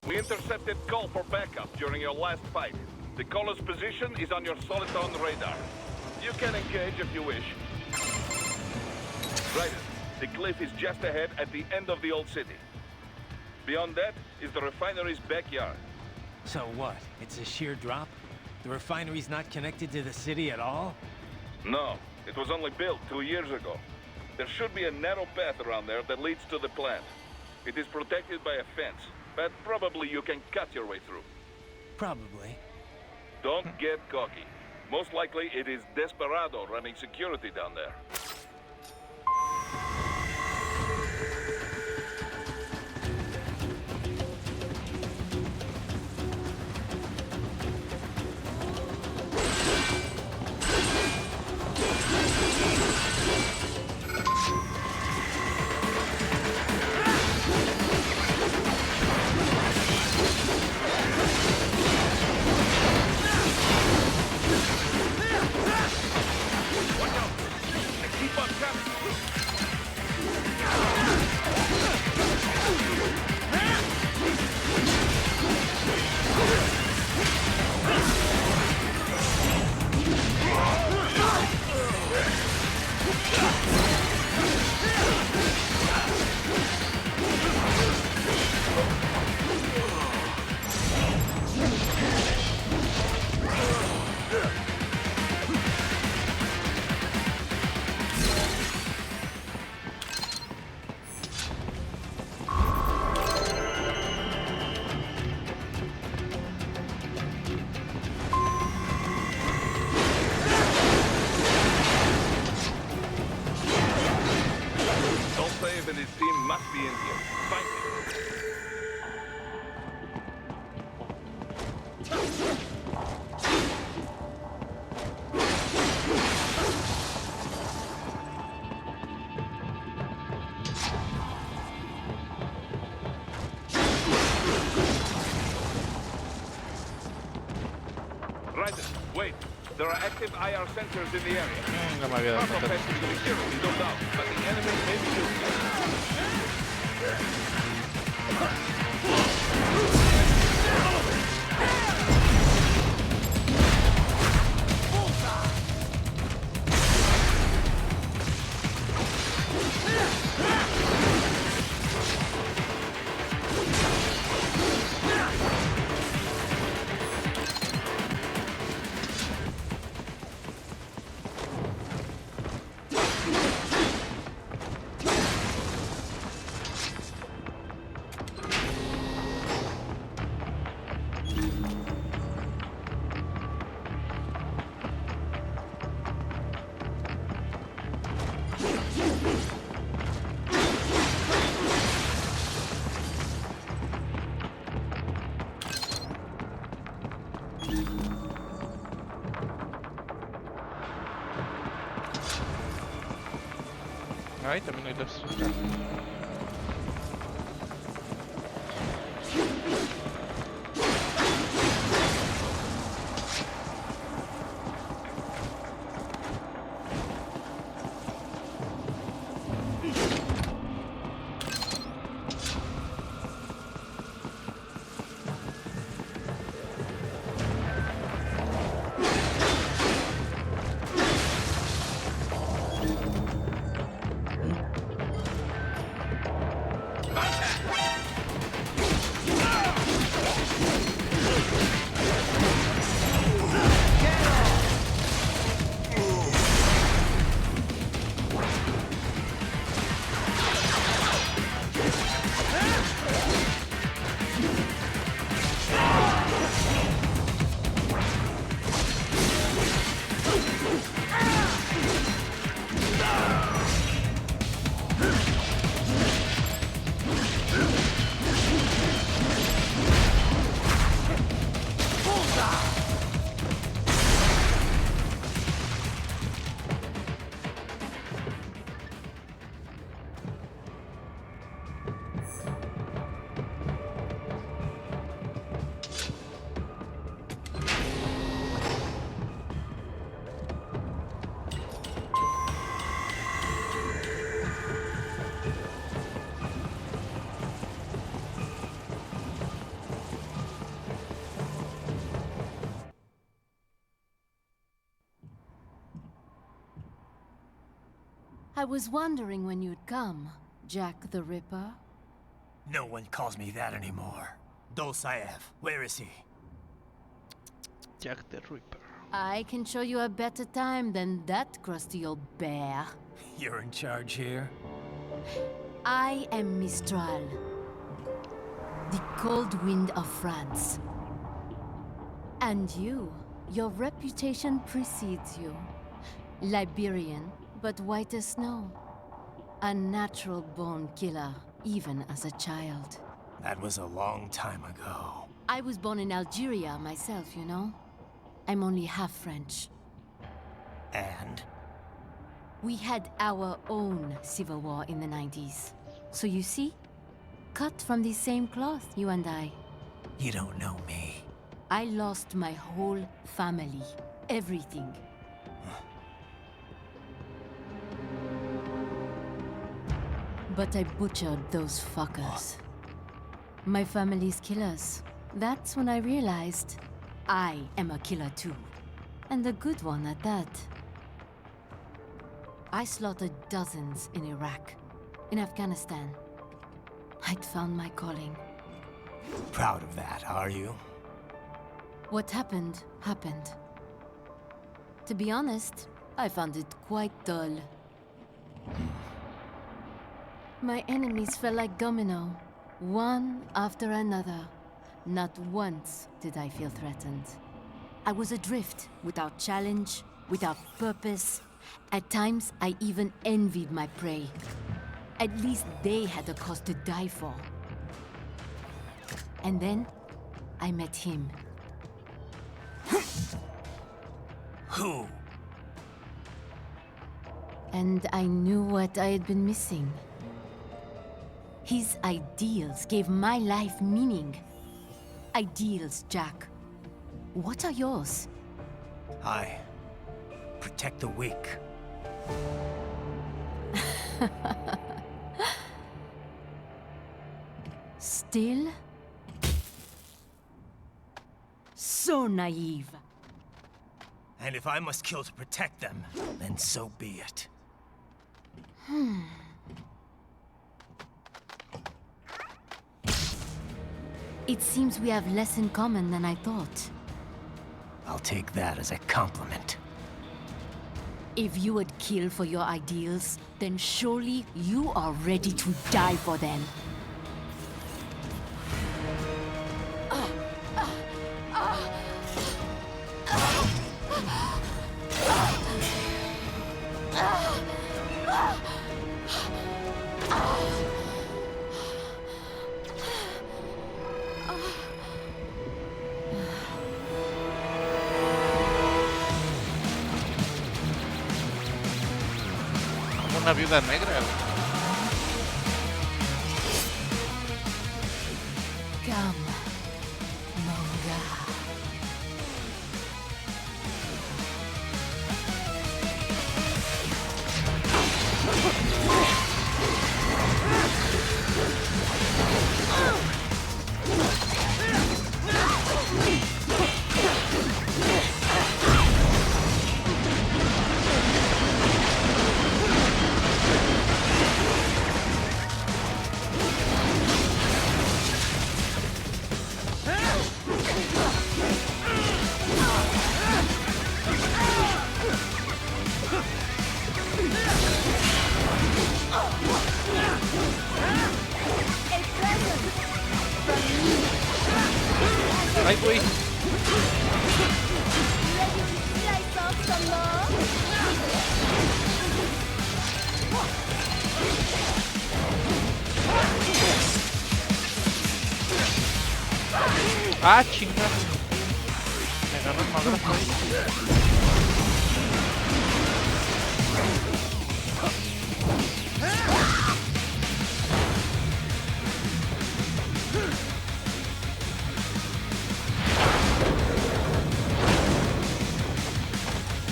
Speaker 7: We intercepted call for backup during your last fight. The caller's position is on your Soliton radar. You can engage if you wish. Right. The cliff is just ahead at the end of the old city. Beyond that is the refinery's backyard.
Speaker 12: So what? It's a sheer drop? The refinery's not connected to the city at all?
Speaker 7: No, it was only built 2 years ago. There should be a narrow path around there that leads to the plant. It is protected by a fence, but probably you can cut your way through.
Speaker 12: Probably.
Speaker 7: Don't get cocky. Most likely it is Desperado running security down there. And his team must be in here. Find him. Right. Wait. There are active IR sensors in the area.
Speaker 1: No me había dado
Speaker 7: Proper
Speaker 1: cuenta.
Speaker 7: passage security, no doubt, but the enemy may be using it.
Speaker 1: Ahí también hay dos.
Speaker 15: I was wondering when you'd come, Jack the Ripper.
Speaker 4: No one calls me that anymore. Dosaev, where is he?
Speaker 1: Jack the Ripper.
Speaker 15: I can show you a better time than that crusty old bear.
Speaker 4: You're in charge here?
Speaker 15: I am Mistral, the cold wind of France. And your reputation precedes you. Liberian, but white as snow. A natural-born killer, even as a child.
Speaker 4: That was a long time ago.
Speaker 15: I was born in Algeria myself, you know? I'm only half French.
Speaker 4: And?
Speaker 15: We had our own civil war in the 90s. So you see? Cut from the same cloth, you and I.
Speaker 4: You don't know me.
Speaker 15: I lost my whole family. Everything. But I butchered those fuckers. My family's killers. That's when I realized I am a killer too. And a good one at that. I slaughtered dozens in Iraq, in Afghanistan. I'd found my calling.
Speaker 4: Proud of that, are you?
Speaker 15: What happened, happened. To be honest, I found it quite dull. My enemies fell like domino, one after another. Not once did I feel threatened. I was adrift, without challenge, without purpose. At times, I even envied my prey. At least they had a cause to die for. And then, I met him.
Speaker 4: Who?
Speaker 15: And I knew what I had been missing. His ideals gave my life meaning. Ideals, Jack. What are yours?
Speaker 4: I protect the weak.
Speaker 15: Still? So naive.
Speaker 4: And if I must kill to protect them, then so be it.
Speaker 15: It seems we have less in common than I thought.
Speaker 4: I'll take that as a compliment.
Speaker 15: If you would kill for your ideals, then surely you are ready to die for them.
Speaker 1: Una viuda negra.
Speaker 15: Come, Monga.
Speaker 1: Ay, güey. Ah, chinga. Me agarras madras ahí.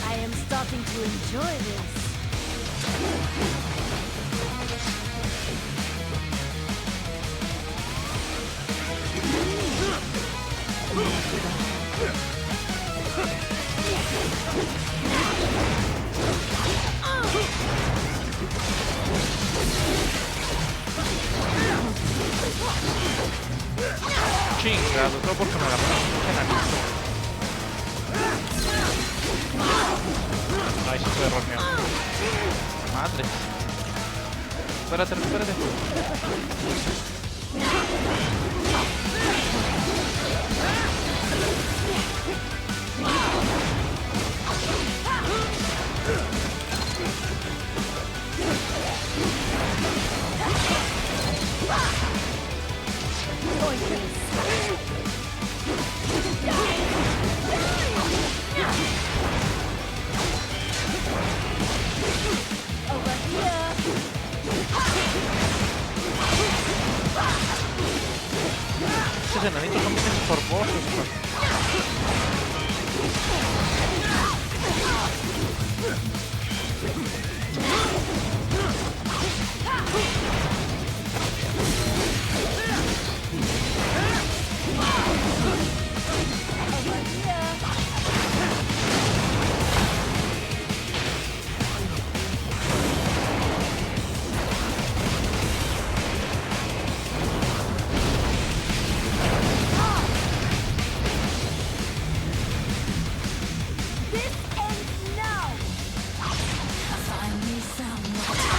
Speaker 15: I am starting to enjoy this.
Speaker 1: Chingado, todo porque me agarró un enanito. Ay, eso fue error mío. Madre. Espérate, espérate. Estos enanitos son bien estorbosos, pues.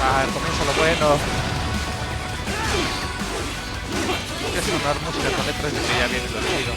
Speaker 1: Ah, comienza lo bueno. Hay que sonar música con letras de que ya viene lo chido.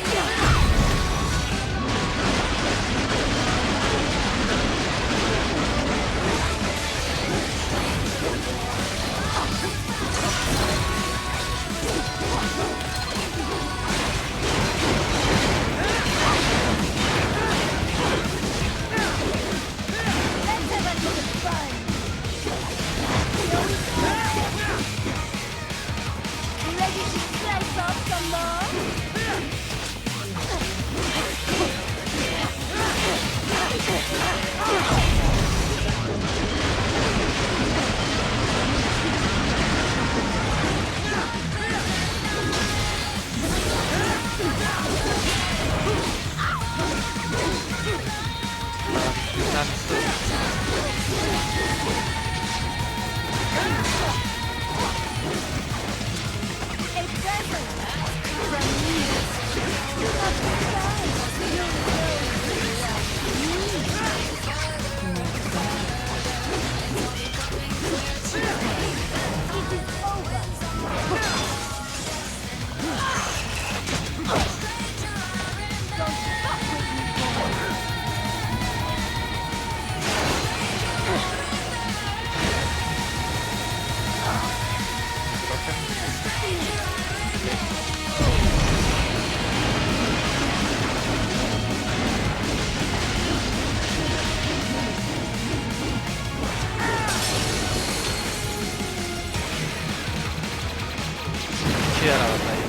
Speaker 1: Chida la batalla.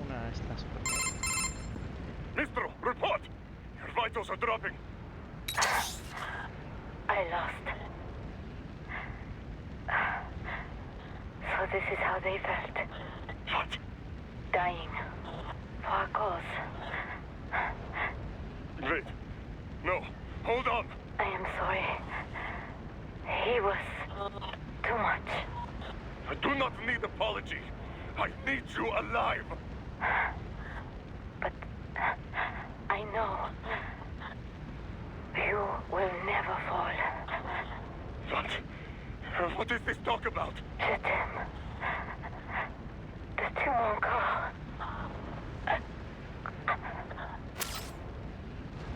Speaker 1: Una está super.
Speaker 6: Mistro, report! Your vitals are dropping.
Speaker 16: I lost. So this is how they felt.
Speaker 6: What?
Speaker 16: Dying. For a cause.
Speaker 6: Wait. No. Hold on.
Speaker 16: I am sorry. He was too much.
Speaker 6: I do not need apology. I need you alive.
Speaker 16: But I know you will never fall.
Speaker 6: What? What is this talk about?
Speaker 16: Je t'aime. De tout mon corps.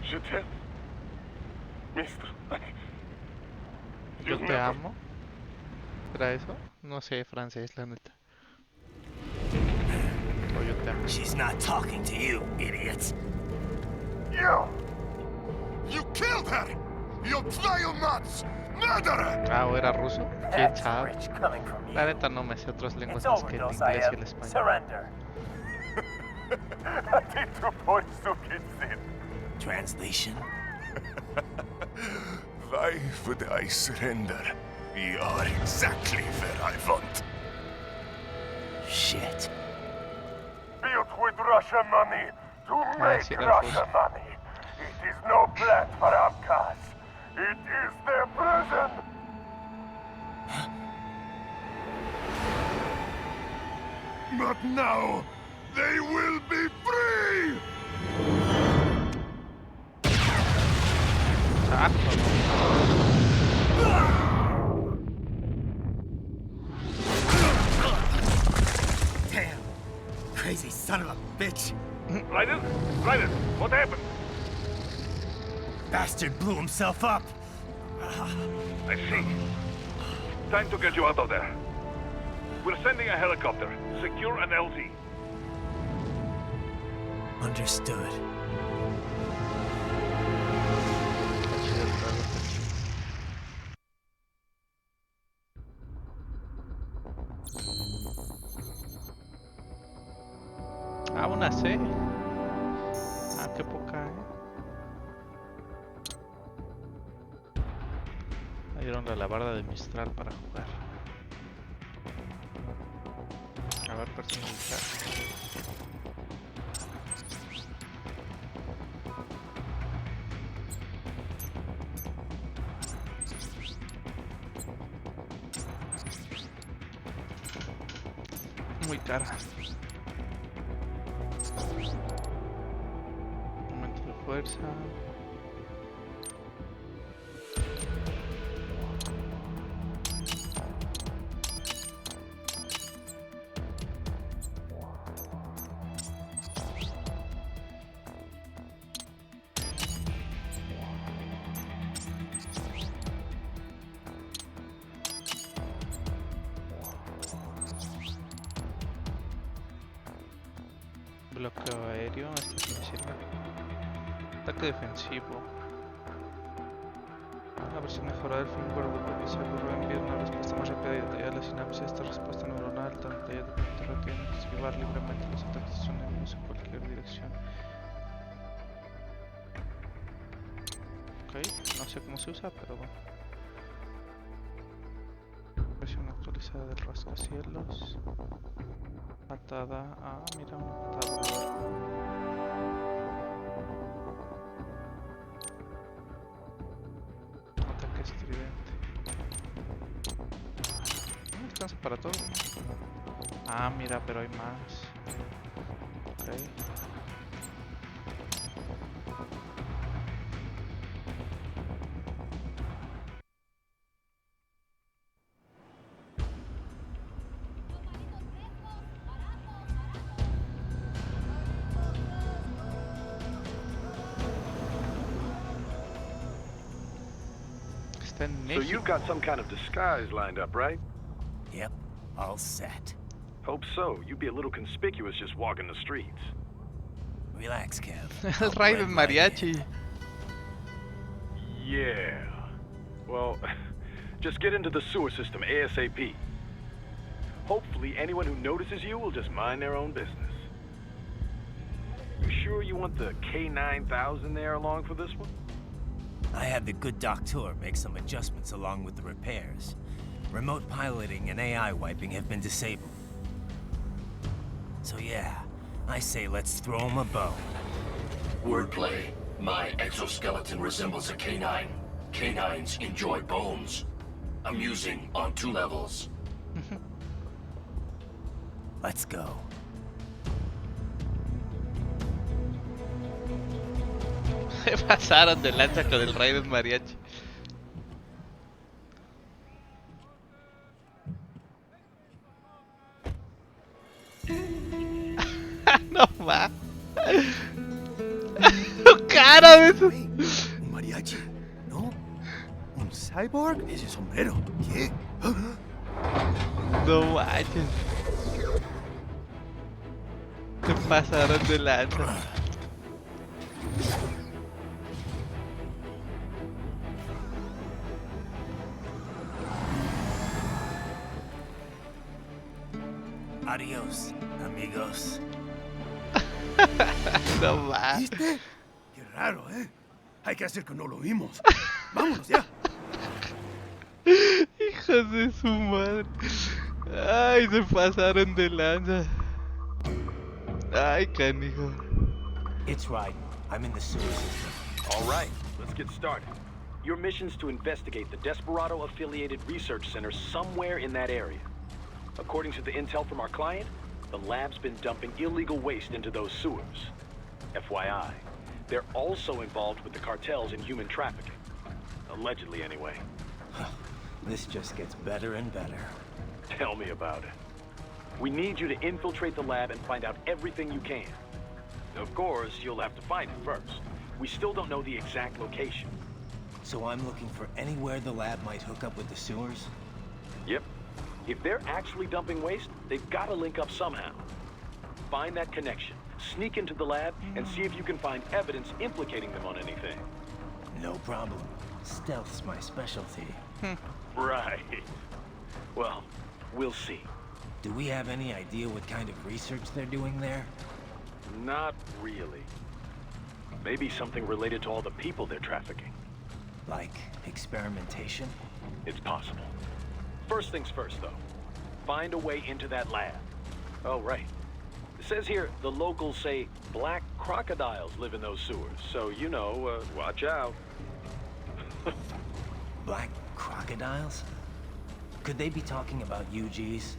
Speaker 6: Je t'aime. Mistro.
Speaker 1: Yo te amo. ¿Era eso? No sé francés, la neta. O yo te amo.
Speaker 4: She's not talking to you, idiot.
Speaker 2: You killed her! You vile nuts! Murderer!
Speaker 1: Ah, ¿o era ruso? ¿Quién sabe? La neta no me sé otras lenguas más que el inglés y el español.
Speaker 14: Surrender.
Speaker 4: Translation?
Speaker 8: Why would I surrender? We are exactly where I want.
Speaker 4: Shit.
Speaker 14: Built with Russian money to make
Speaker 1: sí, era
Speaker 14: Russian
Speaker 1: ruso.
Speaker 14: money. It is no plant for outcasts. It is their prison.
Speaker 6: Not now! They will be free!
Speaker 4: Damn! Crazy son of a bitch!
Speaker 6: Raiden? Raiden, what happened?
Speaker 4: Bastard blew himself up!
Speaker 6: I see. Time to get you out of there. We're sending a helicopter. Secure an LZ.
Speaker 4: Understood.
Speaker 1: Ah, una C. Ah, qué poca, Me dieron la alabarda de Mistral para jugar. A ver, personalizar. Muy cara. Momento de fuerza. Bloqueo aéreo, esto que me sirve. Ataque defensivo. Una versión mejorada del firmware de propio seguro envía una respuesta más rápida y detallada a la sinapsis. Esta respuesta neuronal tan detallada que te requiere esquivar libremente los ataques de sus enemigos en cualquier dirección. Ok, no sé cómo se usa, pero bueno. Versión actualizada del rascacielos. Patada. Ah, mira, una patada. Ataque estridente. No alcanza para todo. Ah, mira, pero hay más. Ok.
Speaker 11: So you've got some kind of disguise lined up, right?
Speaker 4: Yep, all set.
Speaker 11: Hope so. You'd be a little conspicuous just walking the streets.
Speaker 4: Relax, Kev.
Speaker 1: El Raiden mariachi.
Speaker 11: Yeah. Well, just get into the sewer system ASAP. Hopefully anyone who notices you will just mind their own business. You sure you want the K9000 there along for this one?
Speaker 4: I had the good doctor make some adjustments along with the repairs. Remote piloting and AI wiping have been disabled. So yeah, I say let's throw him a bone.
Speaker 13: Wordplay. My exoskeleton resembles a canine. Canines enjoy bones. Amusing on 2 levels.
Speaker 4: Let's go.
Speaker 1: Se pasaron de lanza con el Raiden mariachi. No va. Cara de eso.
Speaker 9: ¿Un mariachi? ¿No? ¿Un cyborg? Ese sombrero. ¿Qué?
Speaker 1: No manches. Se pasaron de lanza.
Speaker 4: Adiós, amigos.
Speaker 1: No va.
Speaker 9: ¿Viste? Qué raro, ¿eh? Hay que hacer que no lo vimos. Vámonos ya.
Speaker 1: Hijos de su madre. Ay, se pasaron de lanza. Ay, canijo.
Speaker 12: It's right. I'm in the sewer system.
Speaker 11: All right, let's get started. Your mission's to investigate the Desperado-affiliated research center somewhere in that area. According to the intel from our client, The lab's been dumping illegal waste into those sewers. FYI, they're also involved with the cartels in human trafficking. Allegedly, anyway.
Speaker 12: This just gets better and better.
Speaker 11: Tell me about it. We need you to infiltrate the lab and find out everything you can. Of course, you'll have to find it first. We still don't know the exact location.
Speaker 12: So I'm looking for anywhere the lab might hook up with the sewers?
Speaker 11: Yep. If they're actually dumping waste, they've got to link up somehow. Find that connection, sneak into the lab, and see if you can find evidence implicating them on anything.
Speaker 12: No problem. Stealth's my specialty.
Speaker 11: Right. Well, we'll see.
Speaker 12: Do we have any idea what kind of research they're doing there?
Speaker 11: Not really. Maybe something related to all the people they're trafficking.
Speaker 12: Like experimentation?
Speaker 11: It's possible. First things first, though. Find a way into that lab. Oh, right. It says here the locals say black crocodiles live in those sewers, so, you know, watch out.
Speaker 12: Black crocodiles? Could they be talking about UGs?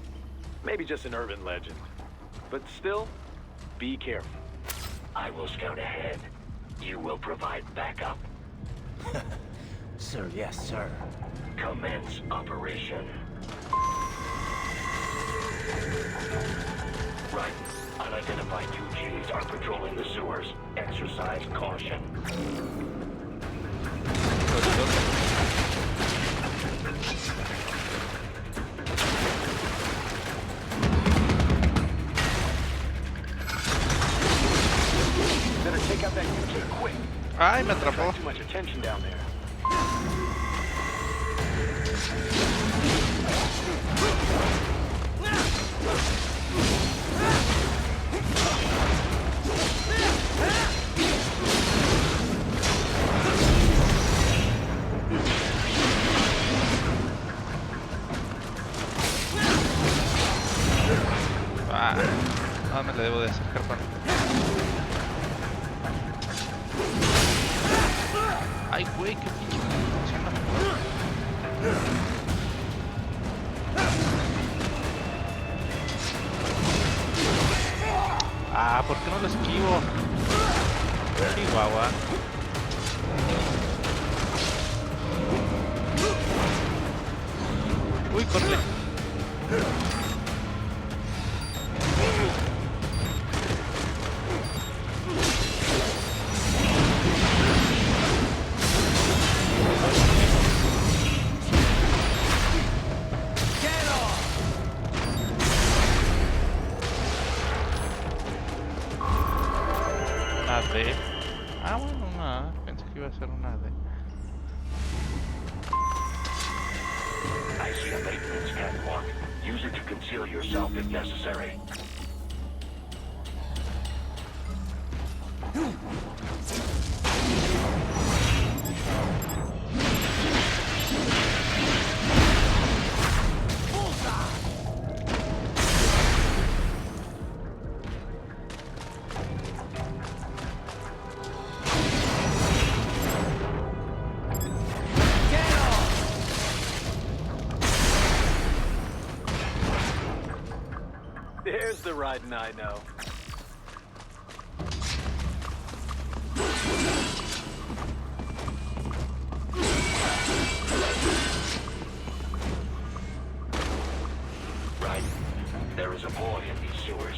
Speaker 11: Maybe just an urban legend. But still, be careful.
Speaker 13: I will scout ahead. You will provide backup.
Speaker 12: Sir, yes, sir.
Speaker 13: Commence operation. Right. Unidentified UGs are patrolling the sewers. Exercise caution.
Speaker 11: Better take out that UG quick.
Speaker 1: Ay, me atrapó.
Speaker 11: Too much attention down there.
Speaker 1: No me le debo de acercar para... Ay, güey, qué pinche funciona mejor. Ah, ¿por qué no lo esquivo? Chihuahua. Uy, corre. Una D. Ah, bueno, una A. Pensé que iba a ser una D.
Speaker 13: I see a maintenance catwalk. Use it to conceal yourself if necessary.
Speaker 11: There's the riding I know.
Speaker 13: Right. There is a boy in these sewers.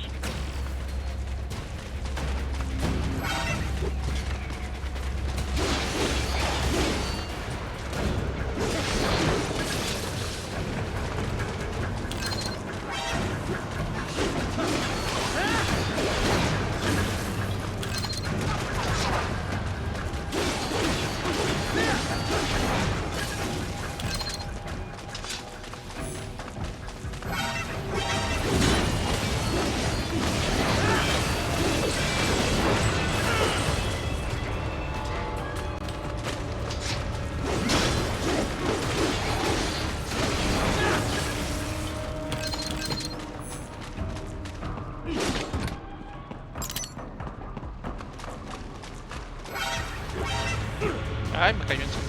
Speaker 1: Ay, me cayó encima.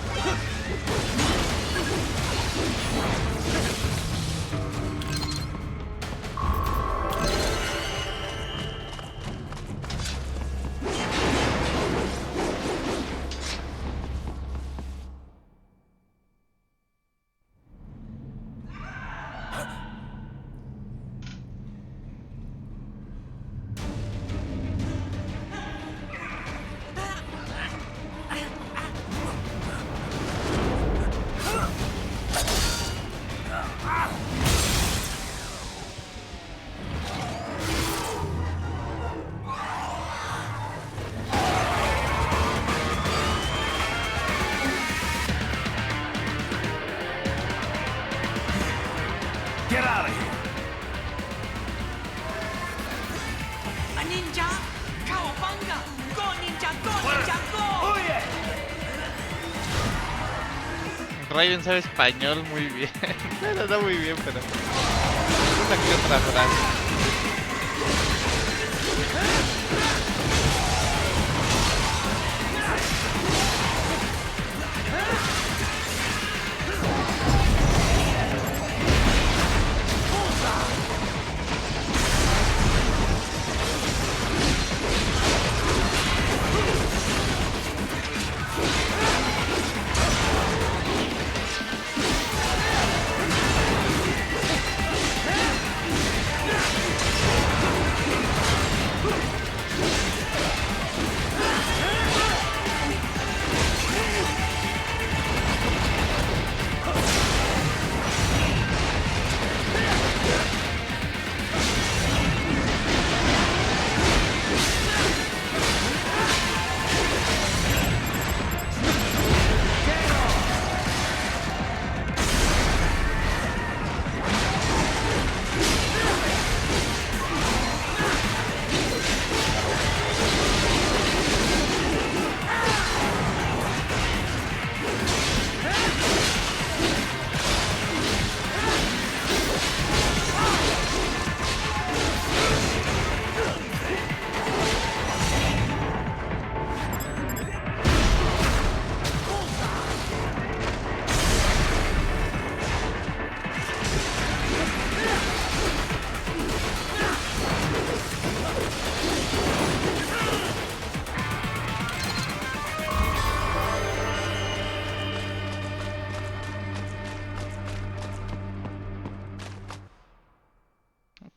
Speaker 17: A ninja! Cowabunga! Go ninja! Go ninja! Go!
Speaker 1: Raven sabe español muy bien. Bueno, no muy bien, pero una que otra frase.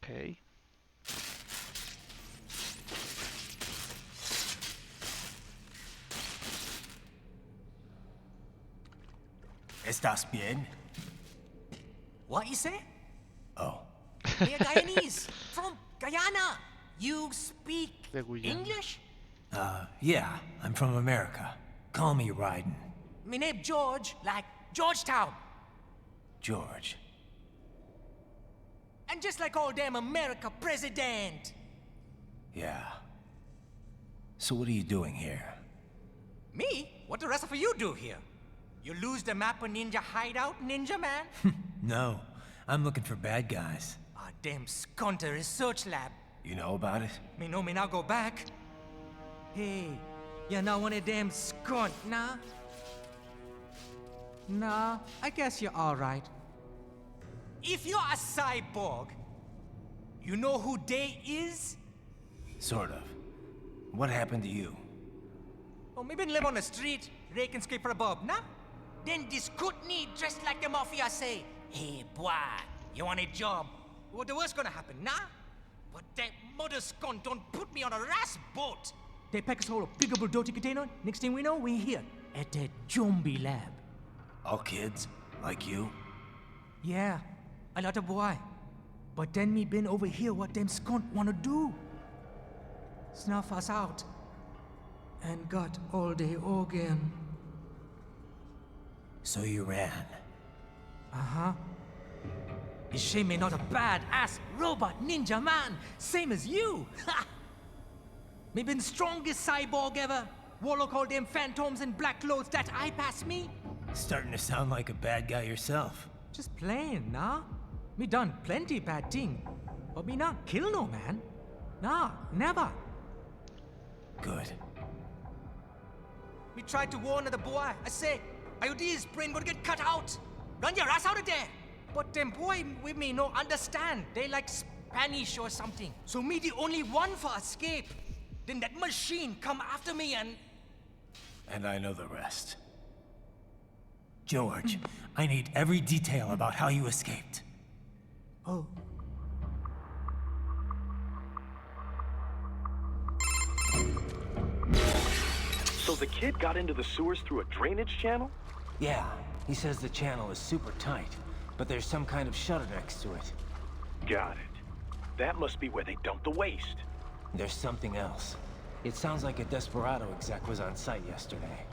Speaker 1: Okay.
Speaker 4: ¿Estás bien?
Speaker 17: What you say?
Speaker 4: Oh.
Speaker 17: We're Guyanese, from Guyana. You speak English?
Speaker 4: Yeah, I'm from America. Call me Raiden.
Speaker 17: My name George, like Georgetown.
Speaker 4: George.
Speaker 17: And just like all damn America president.
Speaker 4: Yeah. So what are you doing here?
Speaker 17: Me? What the rest of you do here? You lose the map of Ninja Hideout, Ninja Man?
Speaker 4: No, I'm looking for bad guys.
Speaker 17: Ah, damn Skunter research lab.
Speaker 4: You know about it?
Speaker 17: Me know me now go back. Hey, you're not one of them skunt, nah? Nah, I guess you're alright. If you're a cyborg, you know who they is?
Speaker 4: Sort of. What happened to you?
Speaker 17: Oh, me been live on the street, raking scrape for a bob, nah? Then this Kootenai dressed like the mafia say, hey, boy, you want a job? What the worst gonna happen, nah? But that mother skunt don't put me on a ras boat. They pack us all a pickable dirty container. Next thing we know, we're here at that zombie lab.
Speaker 4: All kids? Like you?
Speaker 17: Yeah, a lot of boy. But then me been over here what them skunt wanna do. Snuff us out. And got all the organ.
Speaker 4: So you ran?
Speaker 17: Uh-huh. It's shame me not a bad-ass robot ninja man, same as you. Ha! Me been strongest cyborg ever. Warlock all them phantoms in black clothes that eye pass me.
Speaker 4: Starting to sound like a bad guy yourself.
Speaker 17: Just plain, nah? Me done plenty bad thing. But me not kill no man. Nah, never.
Speaker 4: Good.
Speaker 17: Me tried to warn the boy. I say, IOD's brain gonna get cut out. Run your ass out of there. But them boy with me no understand. They like Spanish or something. So me the only one for escape. Then that machine come after me and...
Speaker 4: And I know the rest. George, I need every detail about how you escaped.
Speaker 17: Oh.
Speaker 11: So the kid got into the sewers through a drainage channel?
Speaker 12: Yeah, he says the channel is super tight, but there's some kind of shutter next to it.
Speaker 11: Got it. That must be where they dump the waste.
Speaker 12: There's something else. It sounds like a Desperado exec was on site yesterday.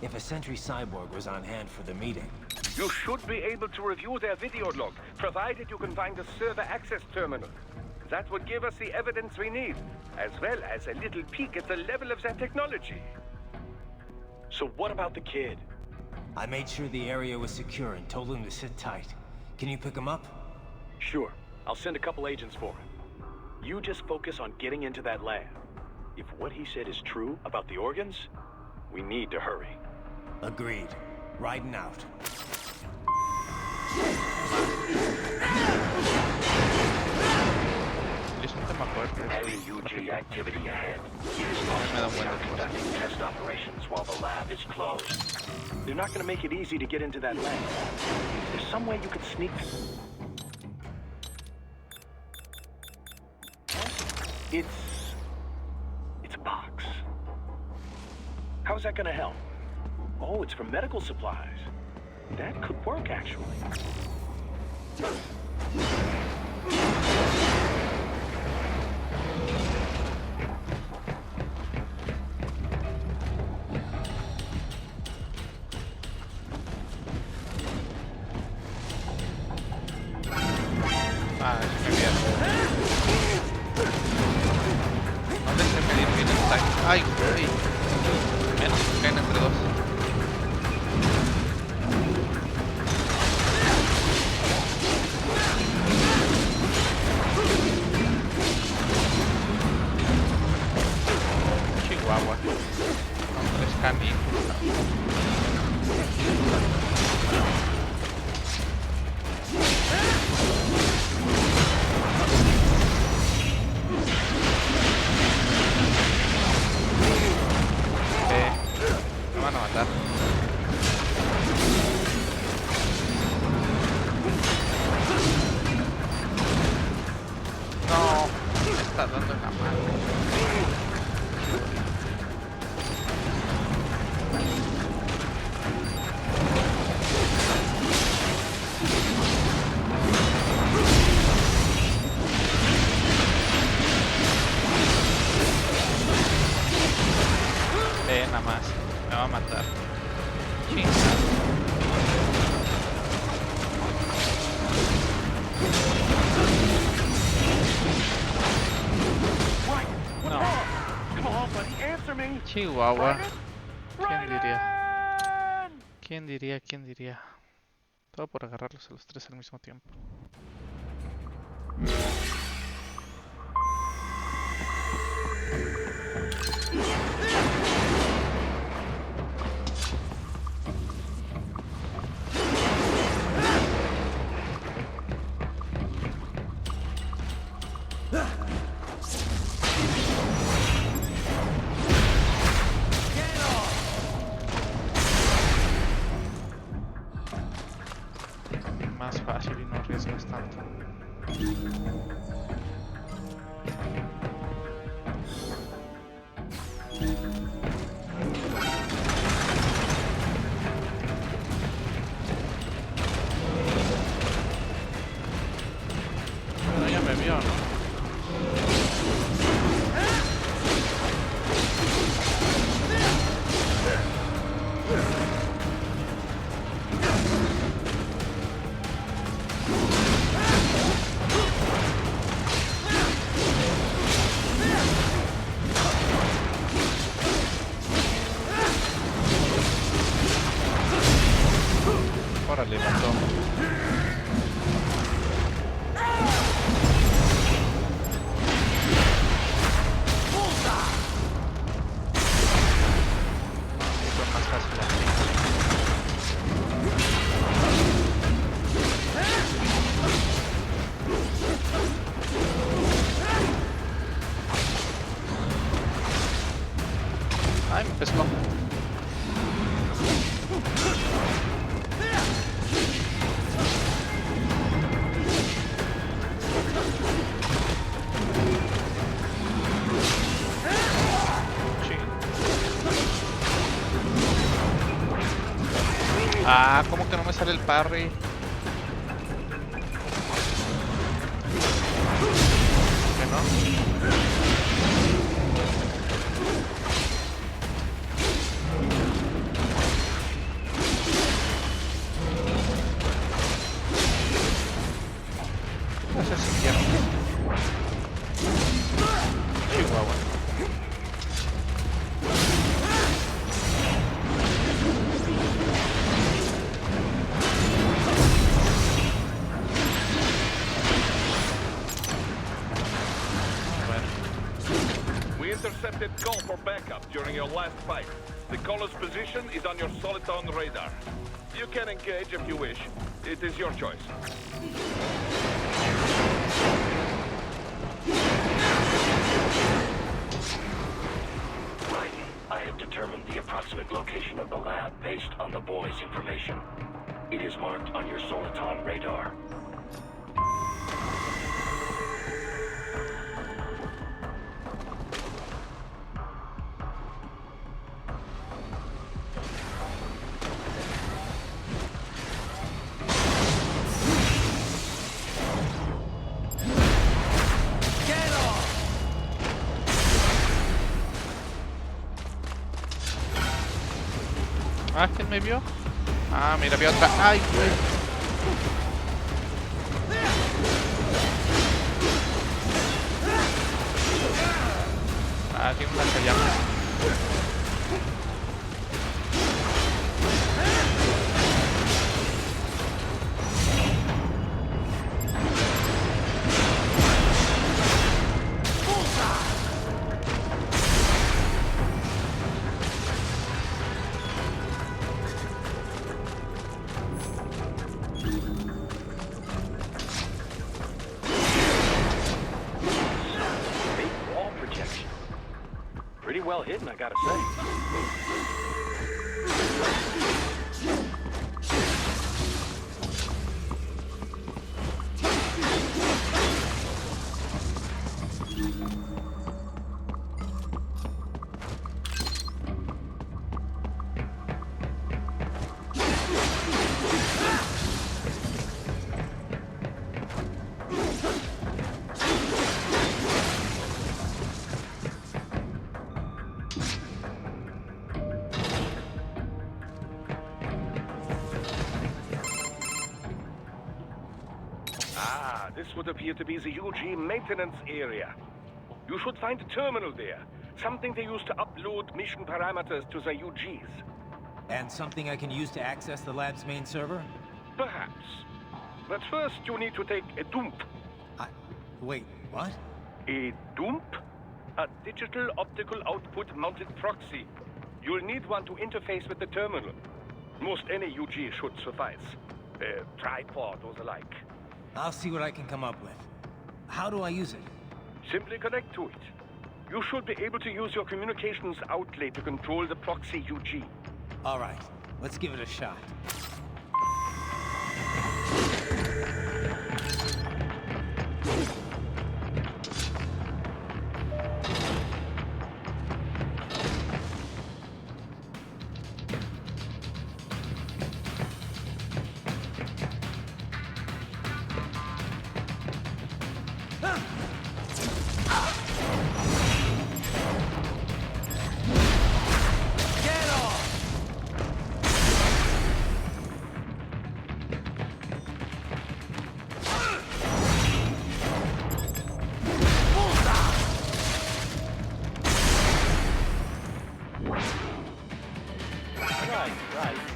Speaker 12: If a Sentry cyborg was on hand for the meeting.
Speaker 14: You should be able to review their video log, provided you can find the server access terminal. That would give us the evidence we need, as well as a little peek at the level of their technology.
Speaker 11: So what about the kid?
Speaker 12: I made sure the area was secure and told him to sit tight. Can you pick him up?
Speaker 11: Sure. I'll send a couple agents for him. You just focus on getting into that lab. If what he said is true about the organs, we need to hurry.
Speaker 12: Agreed. Riding out.
Speaker 13: Heavy UG activity ahead. It is possible conducting test operations while the lab is closed.
Speaker 11: They're not gonna make it easy to get into that lab. There's some way you could sneak... It's a box. How's that gonna help? Oh, it's for medical supplies. That could work, actually.
Speaker 1: Ah, es que bien. ¿Dónde se medir bien el ataque? ¡Ay, güey! Menos que caen entre dos. Chihuahua. Hombre, es canijo. Me van a matar. No, me está dando en la mano. Nada más, me va a matar. Chingado. No. Chihuahua. ¿Quién diría? ¿Quién diría? ¿Quién diría? Todo por agarrarlos a los tres al mismo tiempo. Más fácil y no arriesgas tanto. Bueno, ya me vio, ¿no? Órale, mató. Fue más fácil así. Ay, me pescó. Ah, ¿cómo que no me sale el parry? ¿Que no? Ya. Chihuahua.
Speaker 6: We intercepted call for backup during your last fight. The caller's position is on your Soliton radar. You can engage if you wish. It is your choice.
Speaker 13: Right. I have determined the approximate location of the lab based on the boy's information. It is marked on your Soliton radar.
Speaker 1: Ah, ¿quién me vio? Ah, mira, vi otra. ¡Ay, güey! Ah, tiene una lanzallamas.
Speaker 11: Pretty well hidden, I gotta say.
Speaker 14: This would appear to be the UG maintenance area. You should find a terminal there. Something they use to upload mission parameters to the UGs.
Speaker 12: And something I can use to access the lab's main server?
Speaker 14: Perhaps. But first you need to take a dump.
Speaker 12: Wait, what?
Speaker 14: A dump? A digital optical output mounted proxy. You'll need one to interface with the terminal. Most any UG should suffice. A tripod or the like.
Speaker 12: I'll see what I can come up with. How do I use it?
Speaker 14: Simply connect to it. You should be able to use your communications outlet to control the proxy UG.
Speaker 12: All right, let's give it a shot.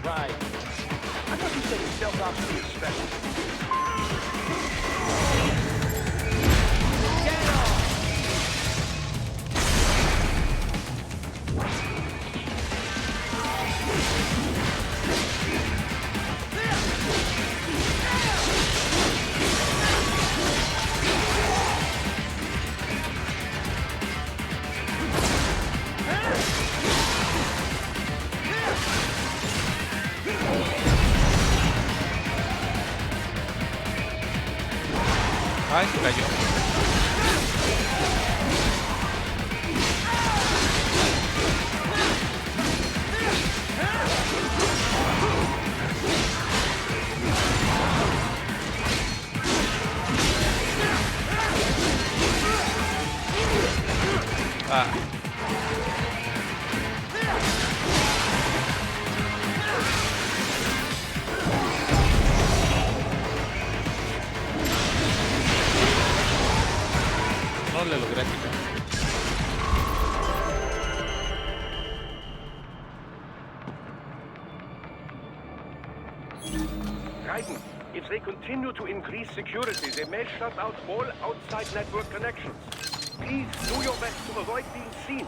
Speaker 14: Right. I thought you said your stealth ops were special.
Speaker 1: Ay, se cayó. Ah. no le logré atinar.
Speaker 14: Raiden, if they continue to increase security, they may shut out all outside network connections. Please do your best to avoid being seen.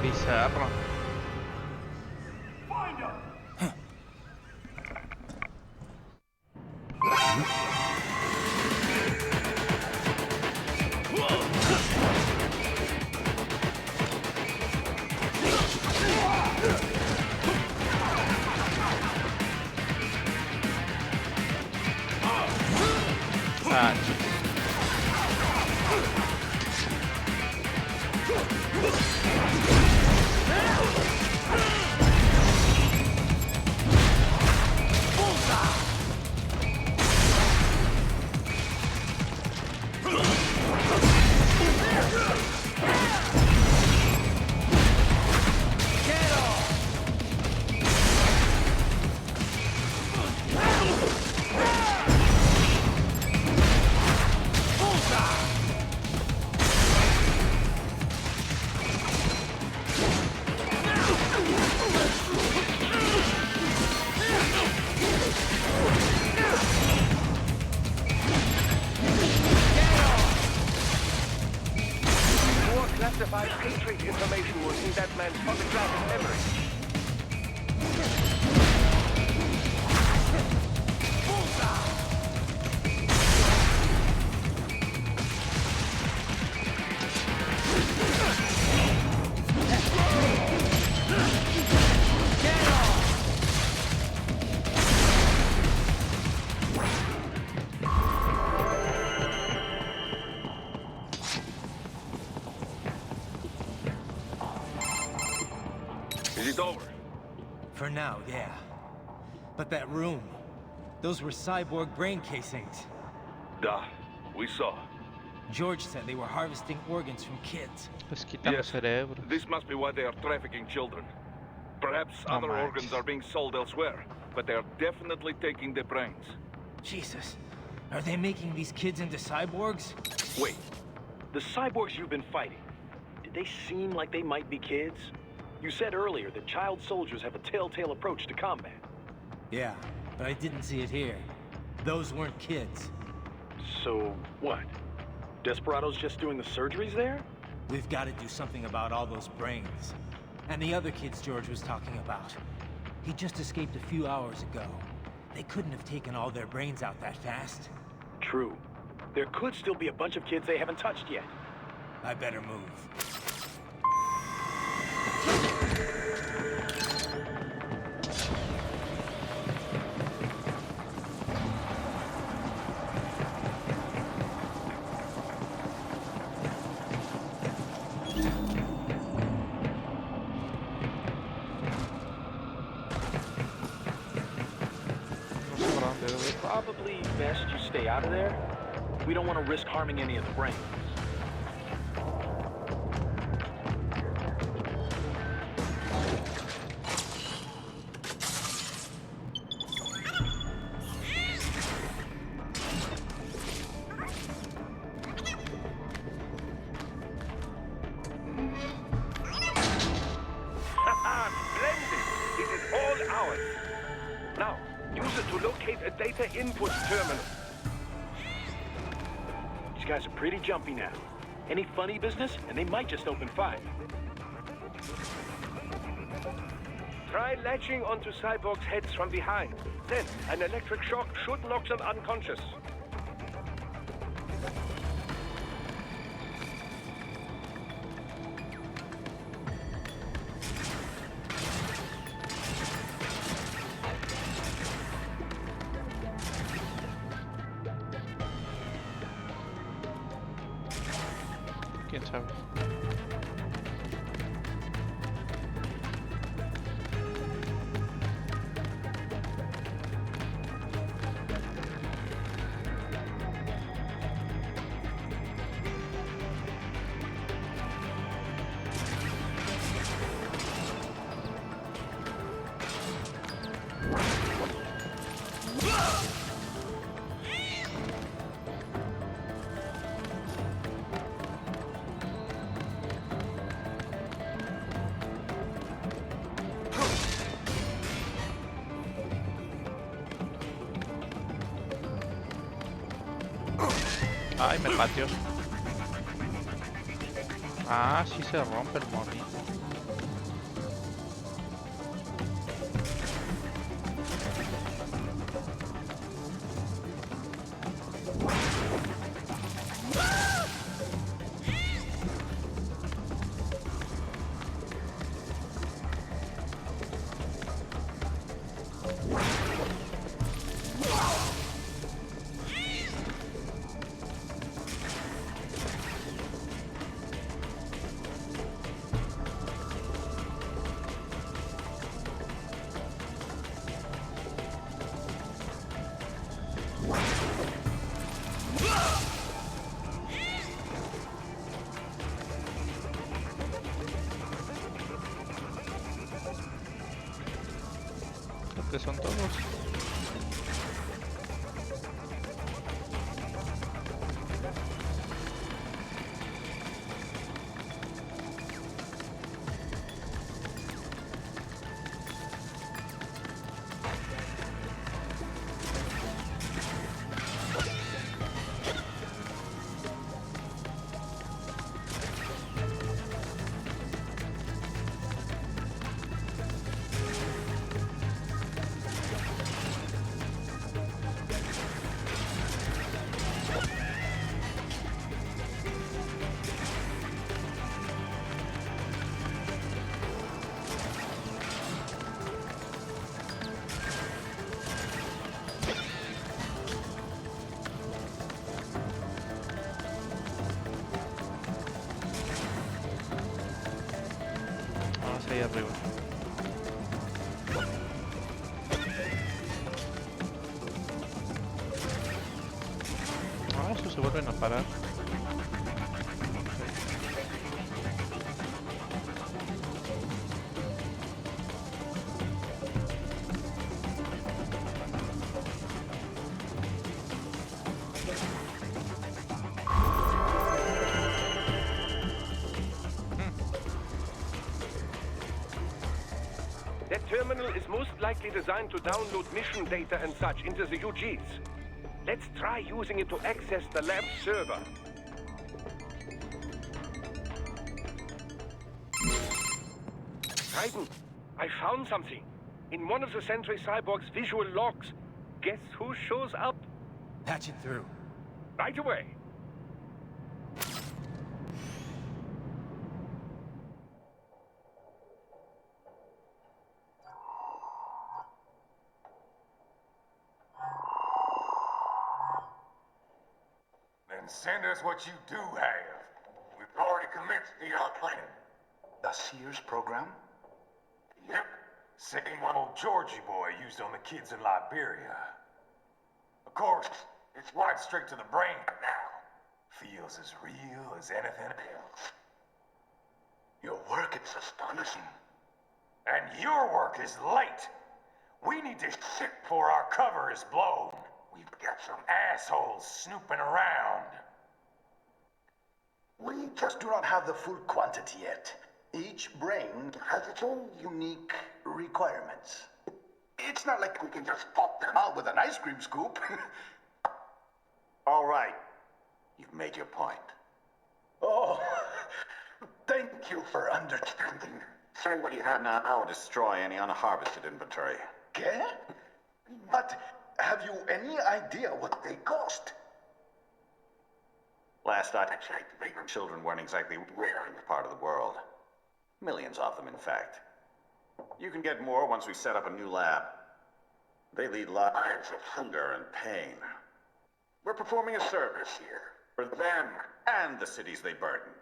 Speaker 1: Bizarro. Ah,
Speaker 14: More classified Patriot information was in that man's photographic memory. Is it over?
Speaker 12: For now, yeah. But that room, those were cyborg brain casings.
Speaker 14: Duh, we saw.
Speaker 12: George said they were harvesting organs from kids.
Speaker 1: les quitan los cerebros.
Speaker 14: This must be why they are trafficking children. Perhaps
Speaker 1: No
Speaker 14: other
Speaker 1: manches.
Speaker 14: organs are being sold elsewhere, but they are definitely taking the brains.
Speaker 12: Jesus, are they making these kids into cyborgs?
Speaker 11: Wait, the cyborgs you've been fighting, did they seem like they might be kids? You said earlier that child soldiers have a telltale approach to combat.
Speaker 12: Yeah, but I didn't see it here. Those weren't kids.
Speaker 11: So, what? Desperados just doing the surgeries there?
Speaker 12: We've got to do something about all those brains. And the other kids George was talking about. He just escaped a few hours ago. They couldn't have taken all their brains out that fast.
Speaker 11: True. There could still be a bunch of kids they haven't touched yet.
Speaker 12: I better move.
Speaker 11: Probably best you stay out of there. We don't want to risk harming any of the brains.
Speaker 14: Splendid! It is all ours. Now, use it to locate a data input terminal.
Speaker 11: These guys are pretty jumpy now. Any funny business, and they might just open fire.
Speaker 14: Try latching onto cyborgs' heads from behind. Then, an electric shock should knock them unconscious.
Speaker 1: quién sabe. Ay, me pateó. Ah, sí se rompe el morrito. Creo que son todos. Vamos ahí arriba. Ah, estos se vuelven a parar.
Speaker 14: That terminal is most likely designed to download mission data and such into the UGs. Let's try using it to access the lab server. Titan, I found something. In one of the Sentry Cyborg's visual logs. Guess who shows up?
Speaker 12: Patch it through.
Speaker 14: Right away.
Speaker 8: Then send us what you do have. We've already commenced the plan.
Speaker 18: The Sears program?
Speaker 8: Yep. Same one old Georgie boy used on the kids in Liberia. Of course, it's wide straight to the brain now. Feels as real as anything else.
Speaker 18: Your work is astonishing.
Speaker 8: And your work is late. We need to shit before our cover is blown. We've got some assholes snooping around.
Speaker 18: We just do not have the full quantity yet. Each brain has its own unique requirements. It's not like we can just pop them out with an ice cream scoop.
Speaker 19: All right. You've made your point.
Speaker 18: Oh, thank you for understanding.
Speaker 19: Send what you have now or destroy any unharvested inventory.
Speaker 18: ¿Qué? But have you any idea what they cost?
Speaker 19: Last I checked, children weren't exactly rare in this part of the world. Millions of them, in fact. You can get more once we set up a new lab. They lead lives of hunger and pain. We're performing a service here for them and the cities they burden.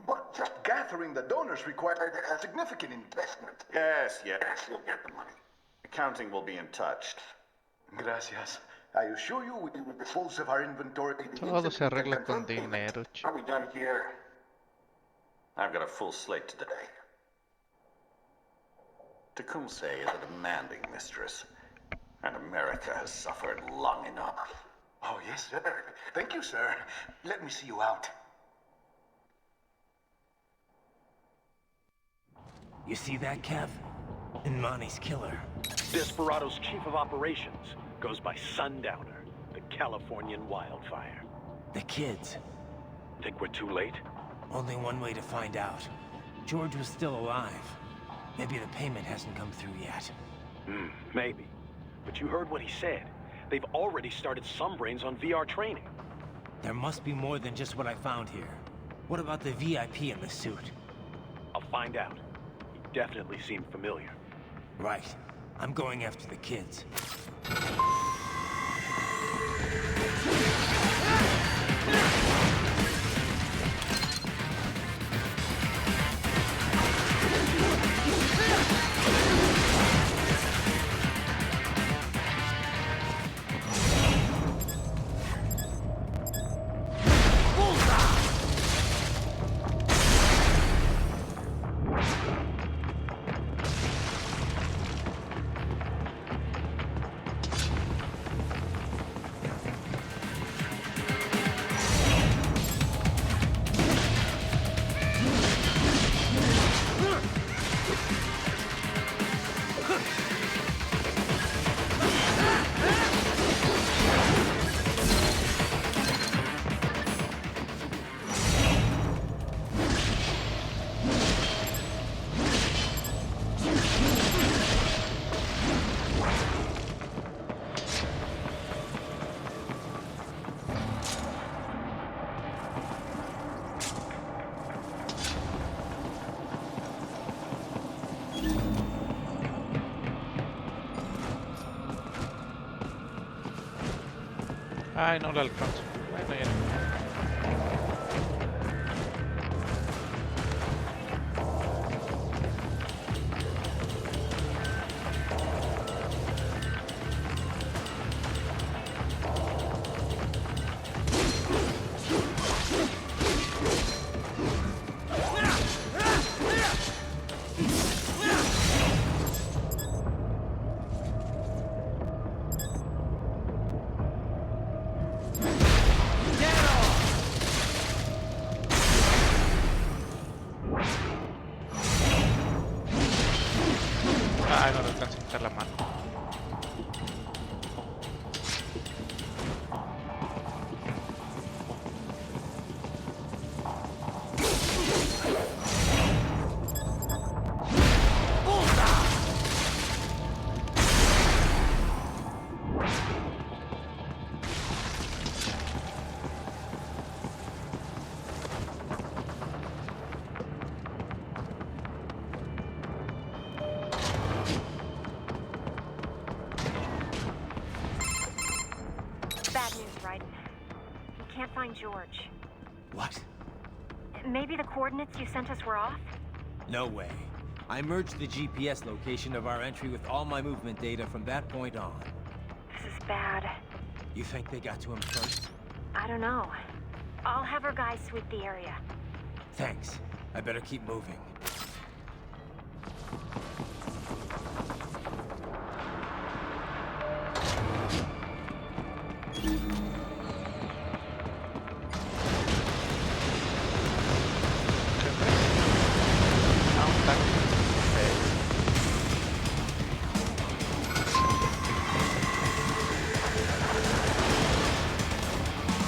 Speaker 18: But just gathering the donors required a significant investment.
Speaker 19: Yes, yes, you'll get the money. Accounting will be in touch.
Speaker 18: Gracias. I assure you we will dispose of our inventory.
Speaker 1: Todo se arregla con dinero,
Speaker 19: Are we done here? I've got a full slate today. Tecumseh is a demanding mistress, and America has suffered long enough.
Speaker 18: Oh, yes, sir. Thank you, sir. Let me see you out.
Speaker 12: You see that, Kev? Imani's killer.
Speaker 11: Desperado's chief of operations goes by Sundowner, the Californian wildfire.
Speaker 12: The kids.
Speaker 11: Think we're too late?
Speaker 12: Only one way to find out. George was still alive. Maybe the payment hasn't come through yet.
Speaker 11: Maybe. But you heard what he said. They've already started some brains on VR training.
Speaker 12: There must be more than just what I found here. What about the VIP in the suit?
Speaker 11: I'll find out. He definitely seemed familiar.
Speaker 12: Right. I'm going after the kids.
Speaker 1: Ay, no lo alcanzo. Bueno, ya no. Ay, no le alcanzo a quitar la mano.
Speaker 5: Bad news, Raiden. You can't find George.
Speaker 12: What?
Speaker 5: Maybe the coordinates you sent us were off?
Speaker 12: No way. I merged the GPS location of our entry with all my movement data from that point on.
Speaker 5: This is bad.
Speaker 12: You think they got to him first?
Speaker 5: I don't know. I'll have our guys sweep the area.
Speaker 12: Thanks. I better keep moving.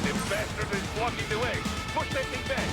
Speaker 6: The bastard is blocking the way. Push that thing back.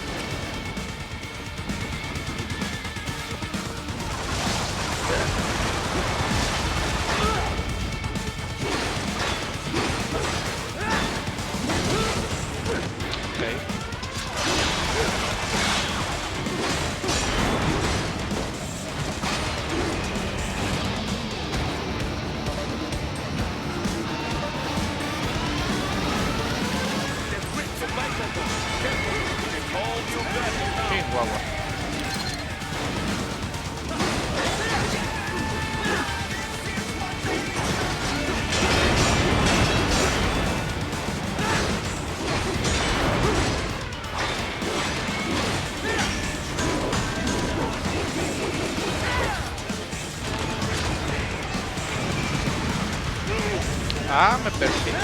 Speaker 1: Ah, me persiguen.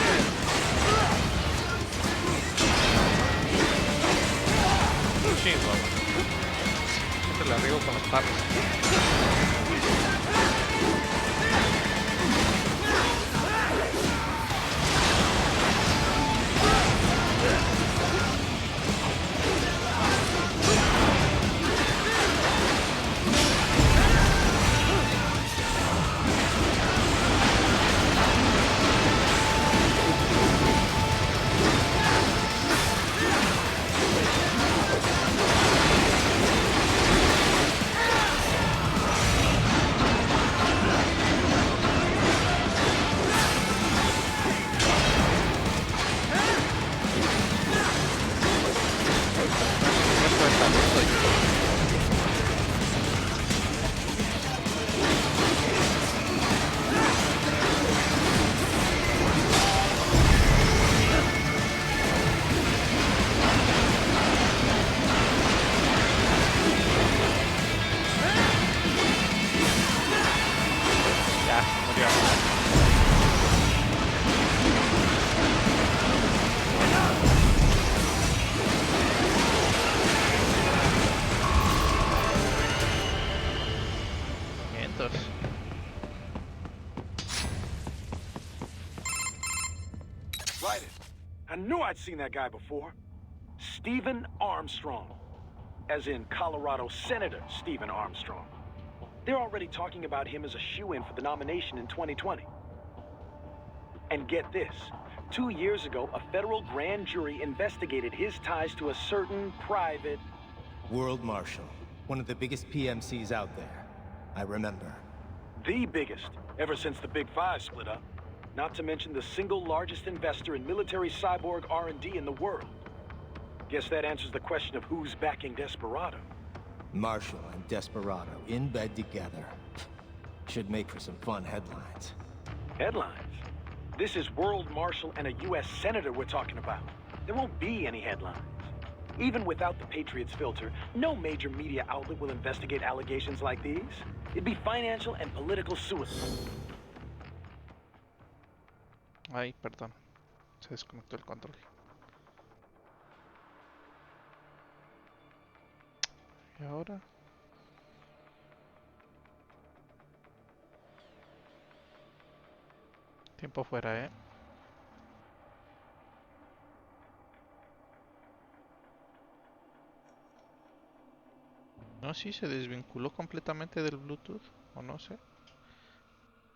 Speaker 1: Chingo. Siempre la riego con los palos.
Speaker 11: I knew I'd seen that guy before. Stephen Armstrong. As in Colorado Senator Stephen Armstrong. They're already talking about him as a shoo-in for the nomination in 2020. And get this. 2 years ago, a federal grand jury investigated his ties to a certain private...
Speaker 4: World Marshal. One of the biggest PMCs out there. I remember.
Speaker 11: The biggest, ever since the Big Five split up. Not to mention the single largest investor in military cyborg R&D in the world. Guess that answers the question of who's backing Desperado.
Speaker 4: Marshall and Desperado in bed together. Should make for some fun headlines.
Speaker 11: Headlines? This is World Marshal and a U.S. Senator we're talking about. There won't be any headlines. Even without the Patriots filter, no major media outlet will investigate allegations like these. It'd be financial and political suicide.
Speaker 1: Ay, perdón. Se desconectó el control. ¿Y ahora? Tiempo fuera, ¿eh? No, sí, se desvinculó completamente del Bluetooth. O no sé.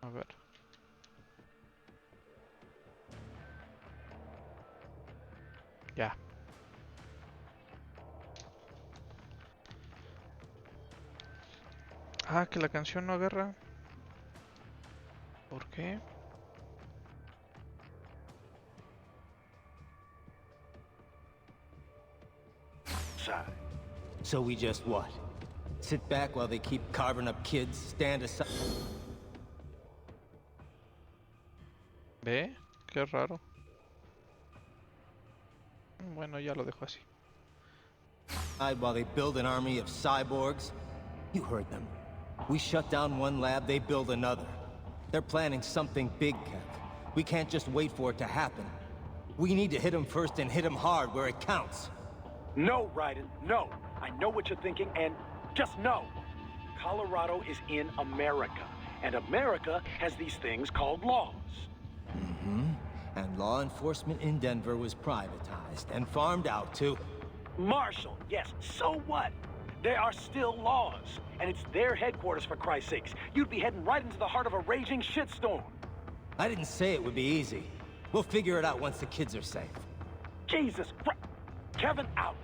Speaker 1: A ver. Ya. Ah, que la canción no agarra. ¿Por qué?
Speaker 4: So we just what? Sit back while they keep carving up kids, stand aside...
Speaker 1: ¿Ve? Qué raro. Bueno, ya lo dejo así.
Speaker 4: While they build an army of cyborgs? You heard them. We shut down one lab, they build another. They're planning something big, Kev. We can't just wait for it to happen. We need to hit them first and hit them hard where it counts.
Speaker 11: No, Raiden, no. I know what you're thinking, and just no. Colorado is in America, and America has these things called laws.
Speaker 4: Mm-hmm. And law enforcement in Denver was privatized and farmed out to...
Speaker 11: Marshall, yes, so what? There are still laws, and it's their headquarters, for Christ's sakes. You'd be heading right into the heart of a raging shitstorm.
Speaker 4: I didn't say it would be easy. We'll figure it out once the kids are safe.
Speaker 11: Jesus Christ. Kevin, out.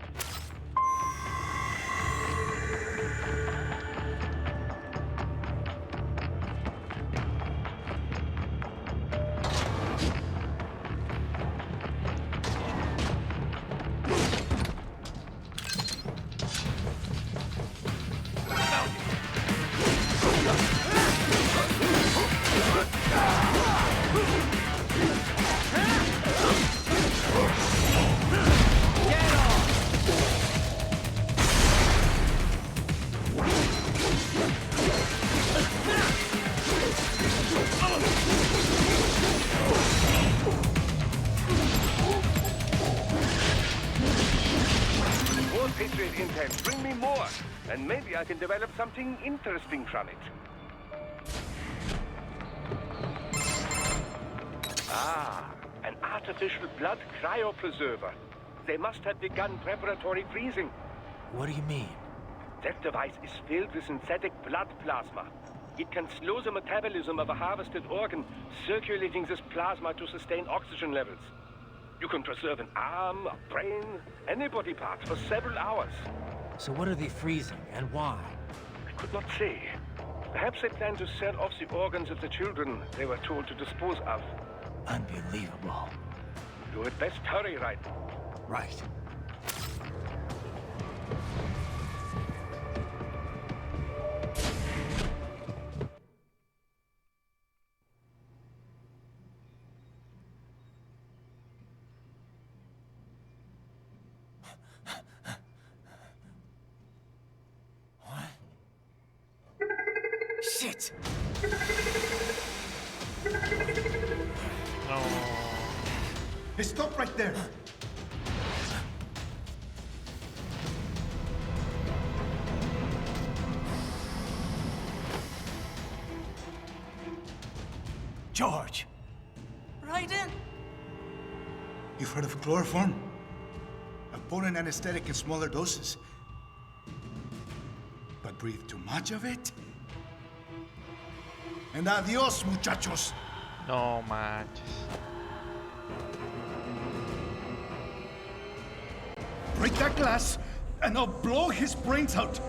Speaker 14: and maybe I can develop something interesting from it. Ah, an artificial blood cryopreserver. They must have begun preparatory freezing.
Speaker 12: What do you mean?
Speaker 14: That device is filled with synthetic blood plasma. It can slow the metabolism of a harvested organ, circulating this plasma to sustain oxygen levels. You can preserve an arm, a brain, any body part for several hours.
Speaker 12: So what are they freezing, and why?
Speaker 14: I could not say. Perhaps they plan to sell off the organs of the children they were told to dispose of.
Speaker 12: Unbelievable.
Speaker 14: You had best hurry, right?
Speaker 12: Right.
Speaker 17: Shit!
Speaker 1: No.
Speaker 18: Hey, stop right there!
Speaker 17: George! Raiden!
Speaker 18: You've heard of chloroform? A potent anesthetic in smaller doses. But breathe too much of it? And adios, muchachos!
Speaker 1: No manches.
Speaker 18: Break that glass, and I'll blow his brains out!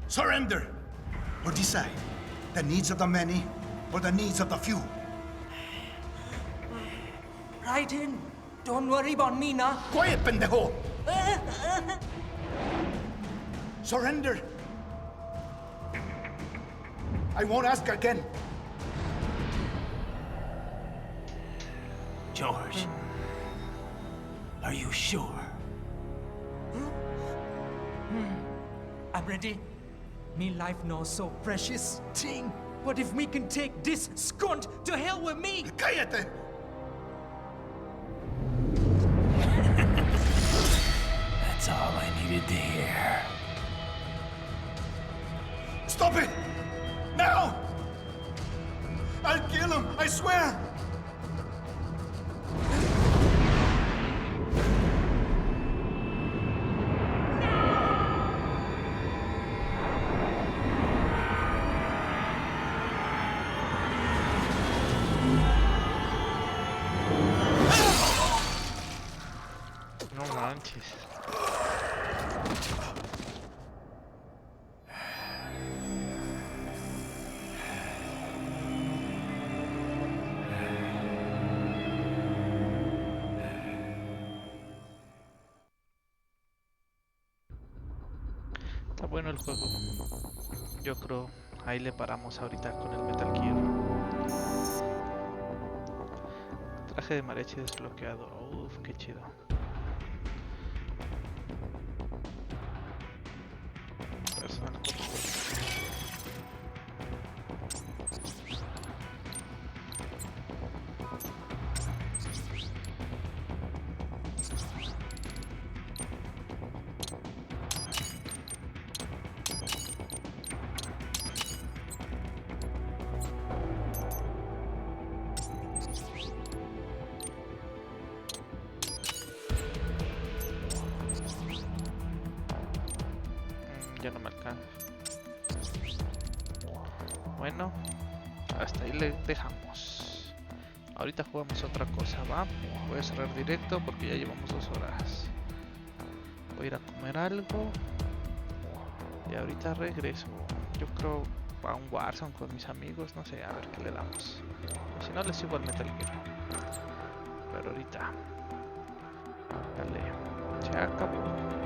Speaker 18: Surrender! Or decide. The needs of the many, or the needs of the few.
Speaker 17: Raiden! Don't worry about me, nah.
Speaker 18: Quiet, pendejo! Surrender! I won't ask again.
Speaker 12: George, are you sure?
Speaker 17: I'm ready. Me life now so precious thing. What if me can take this skunt to hell with me?
Speaker 18: Cállate!
Speaker 12: That's all I needed to hear.
Speaker 18: Stop it! Now! I'll kill him, I swear!
Speaker 1: No manches. Está bueno el juego. Yo creo ahí le paramos ahorita con el Metal Gear. Traje de mariachi desbloqueado. Uf, qué chido. Personal. Ya no me alcanza. Bueno, hasta ahí le dejamos. Ahorita jugamos otra cosa, ¿va? Voy a cerrar directo porque ya llevamos 2 horas. Voy a ir a comer algo. Y ahorita regreso. Yo creo a un Warzone con mis amigos, no sé, a ver qué le damos. O si no, les sigo al Metal Gear. Pero ahorita. Dale, se acabó.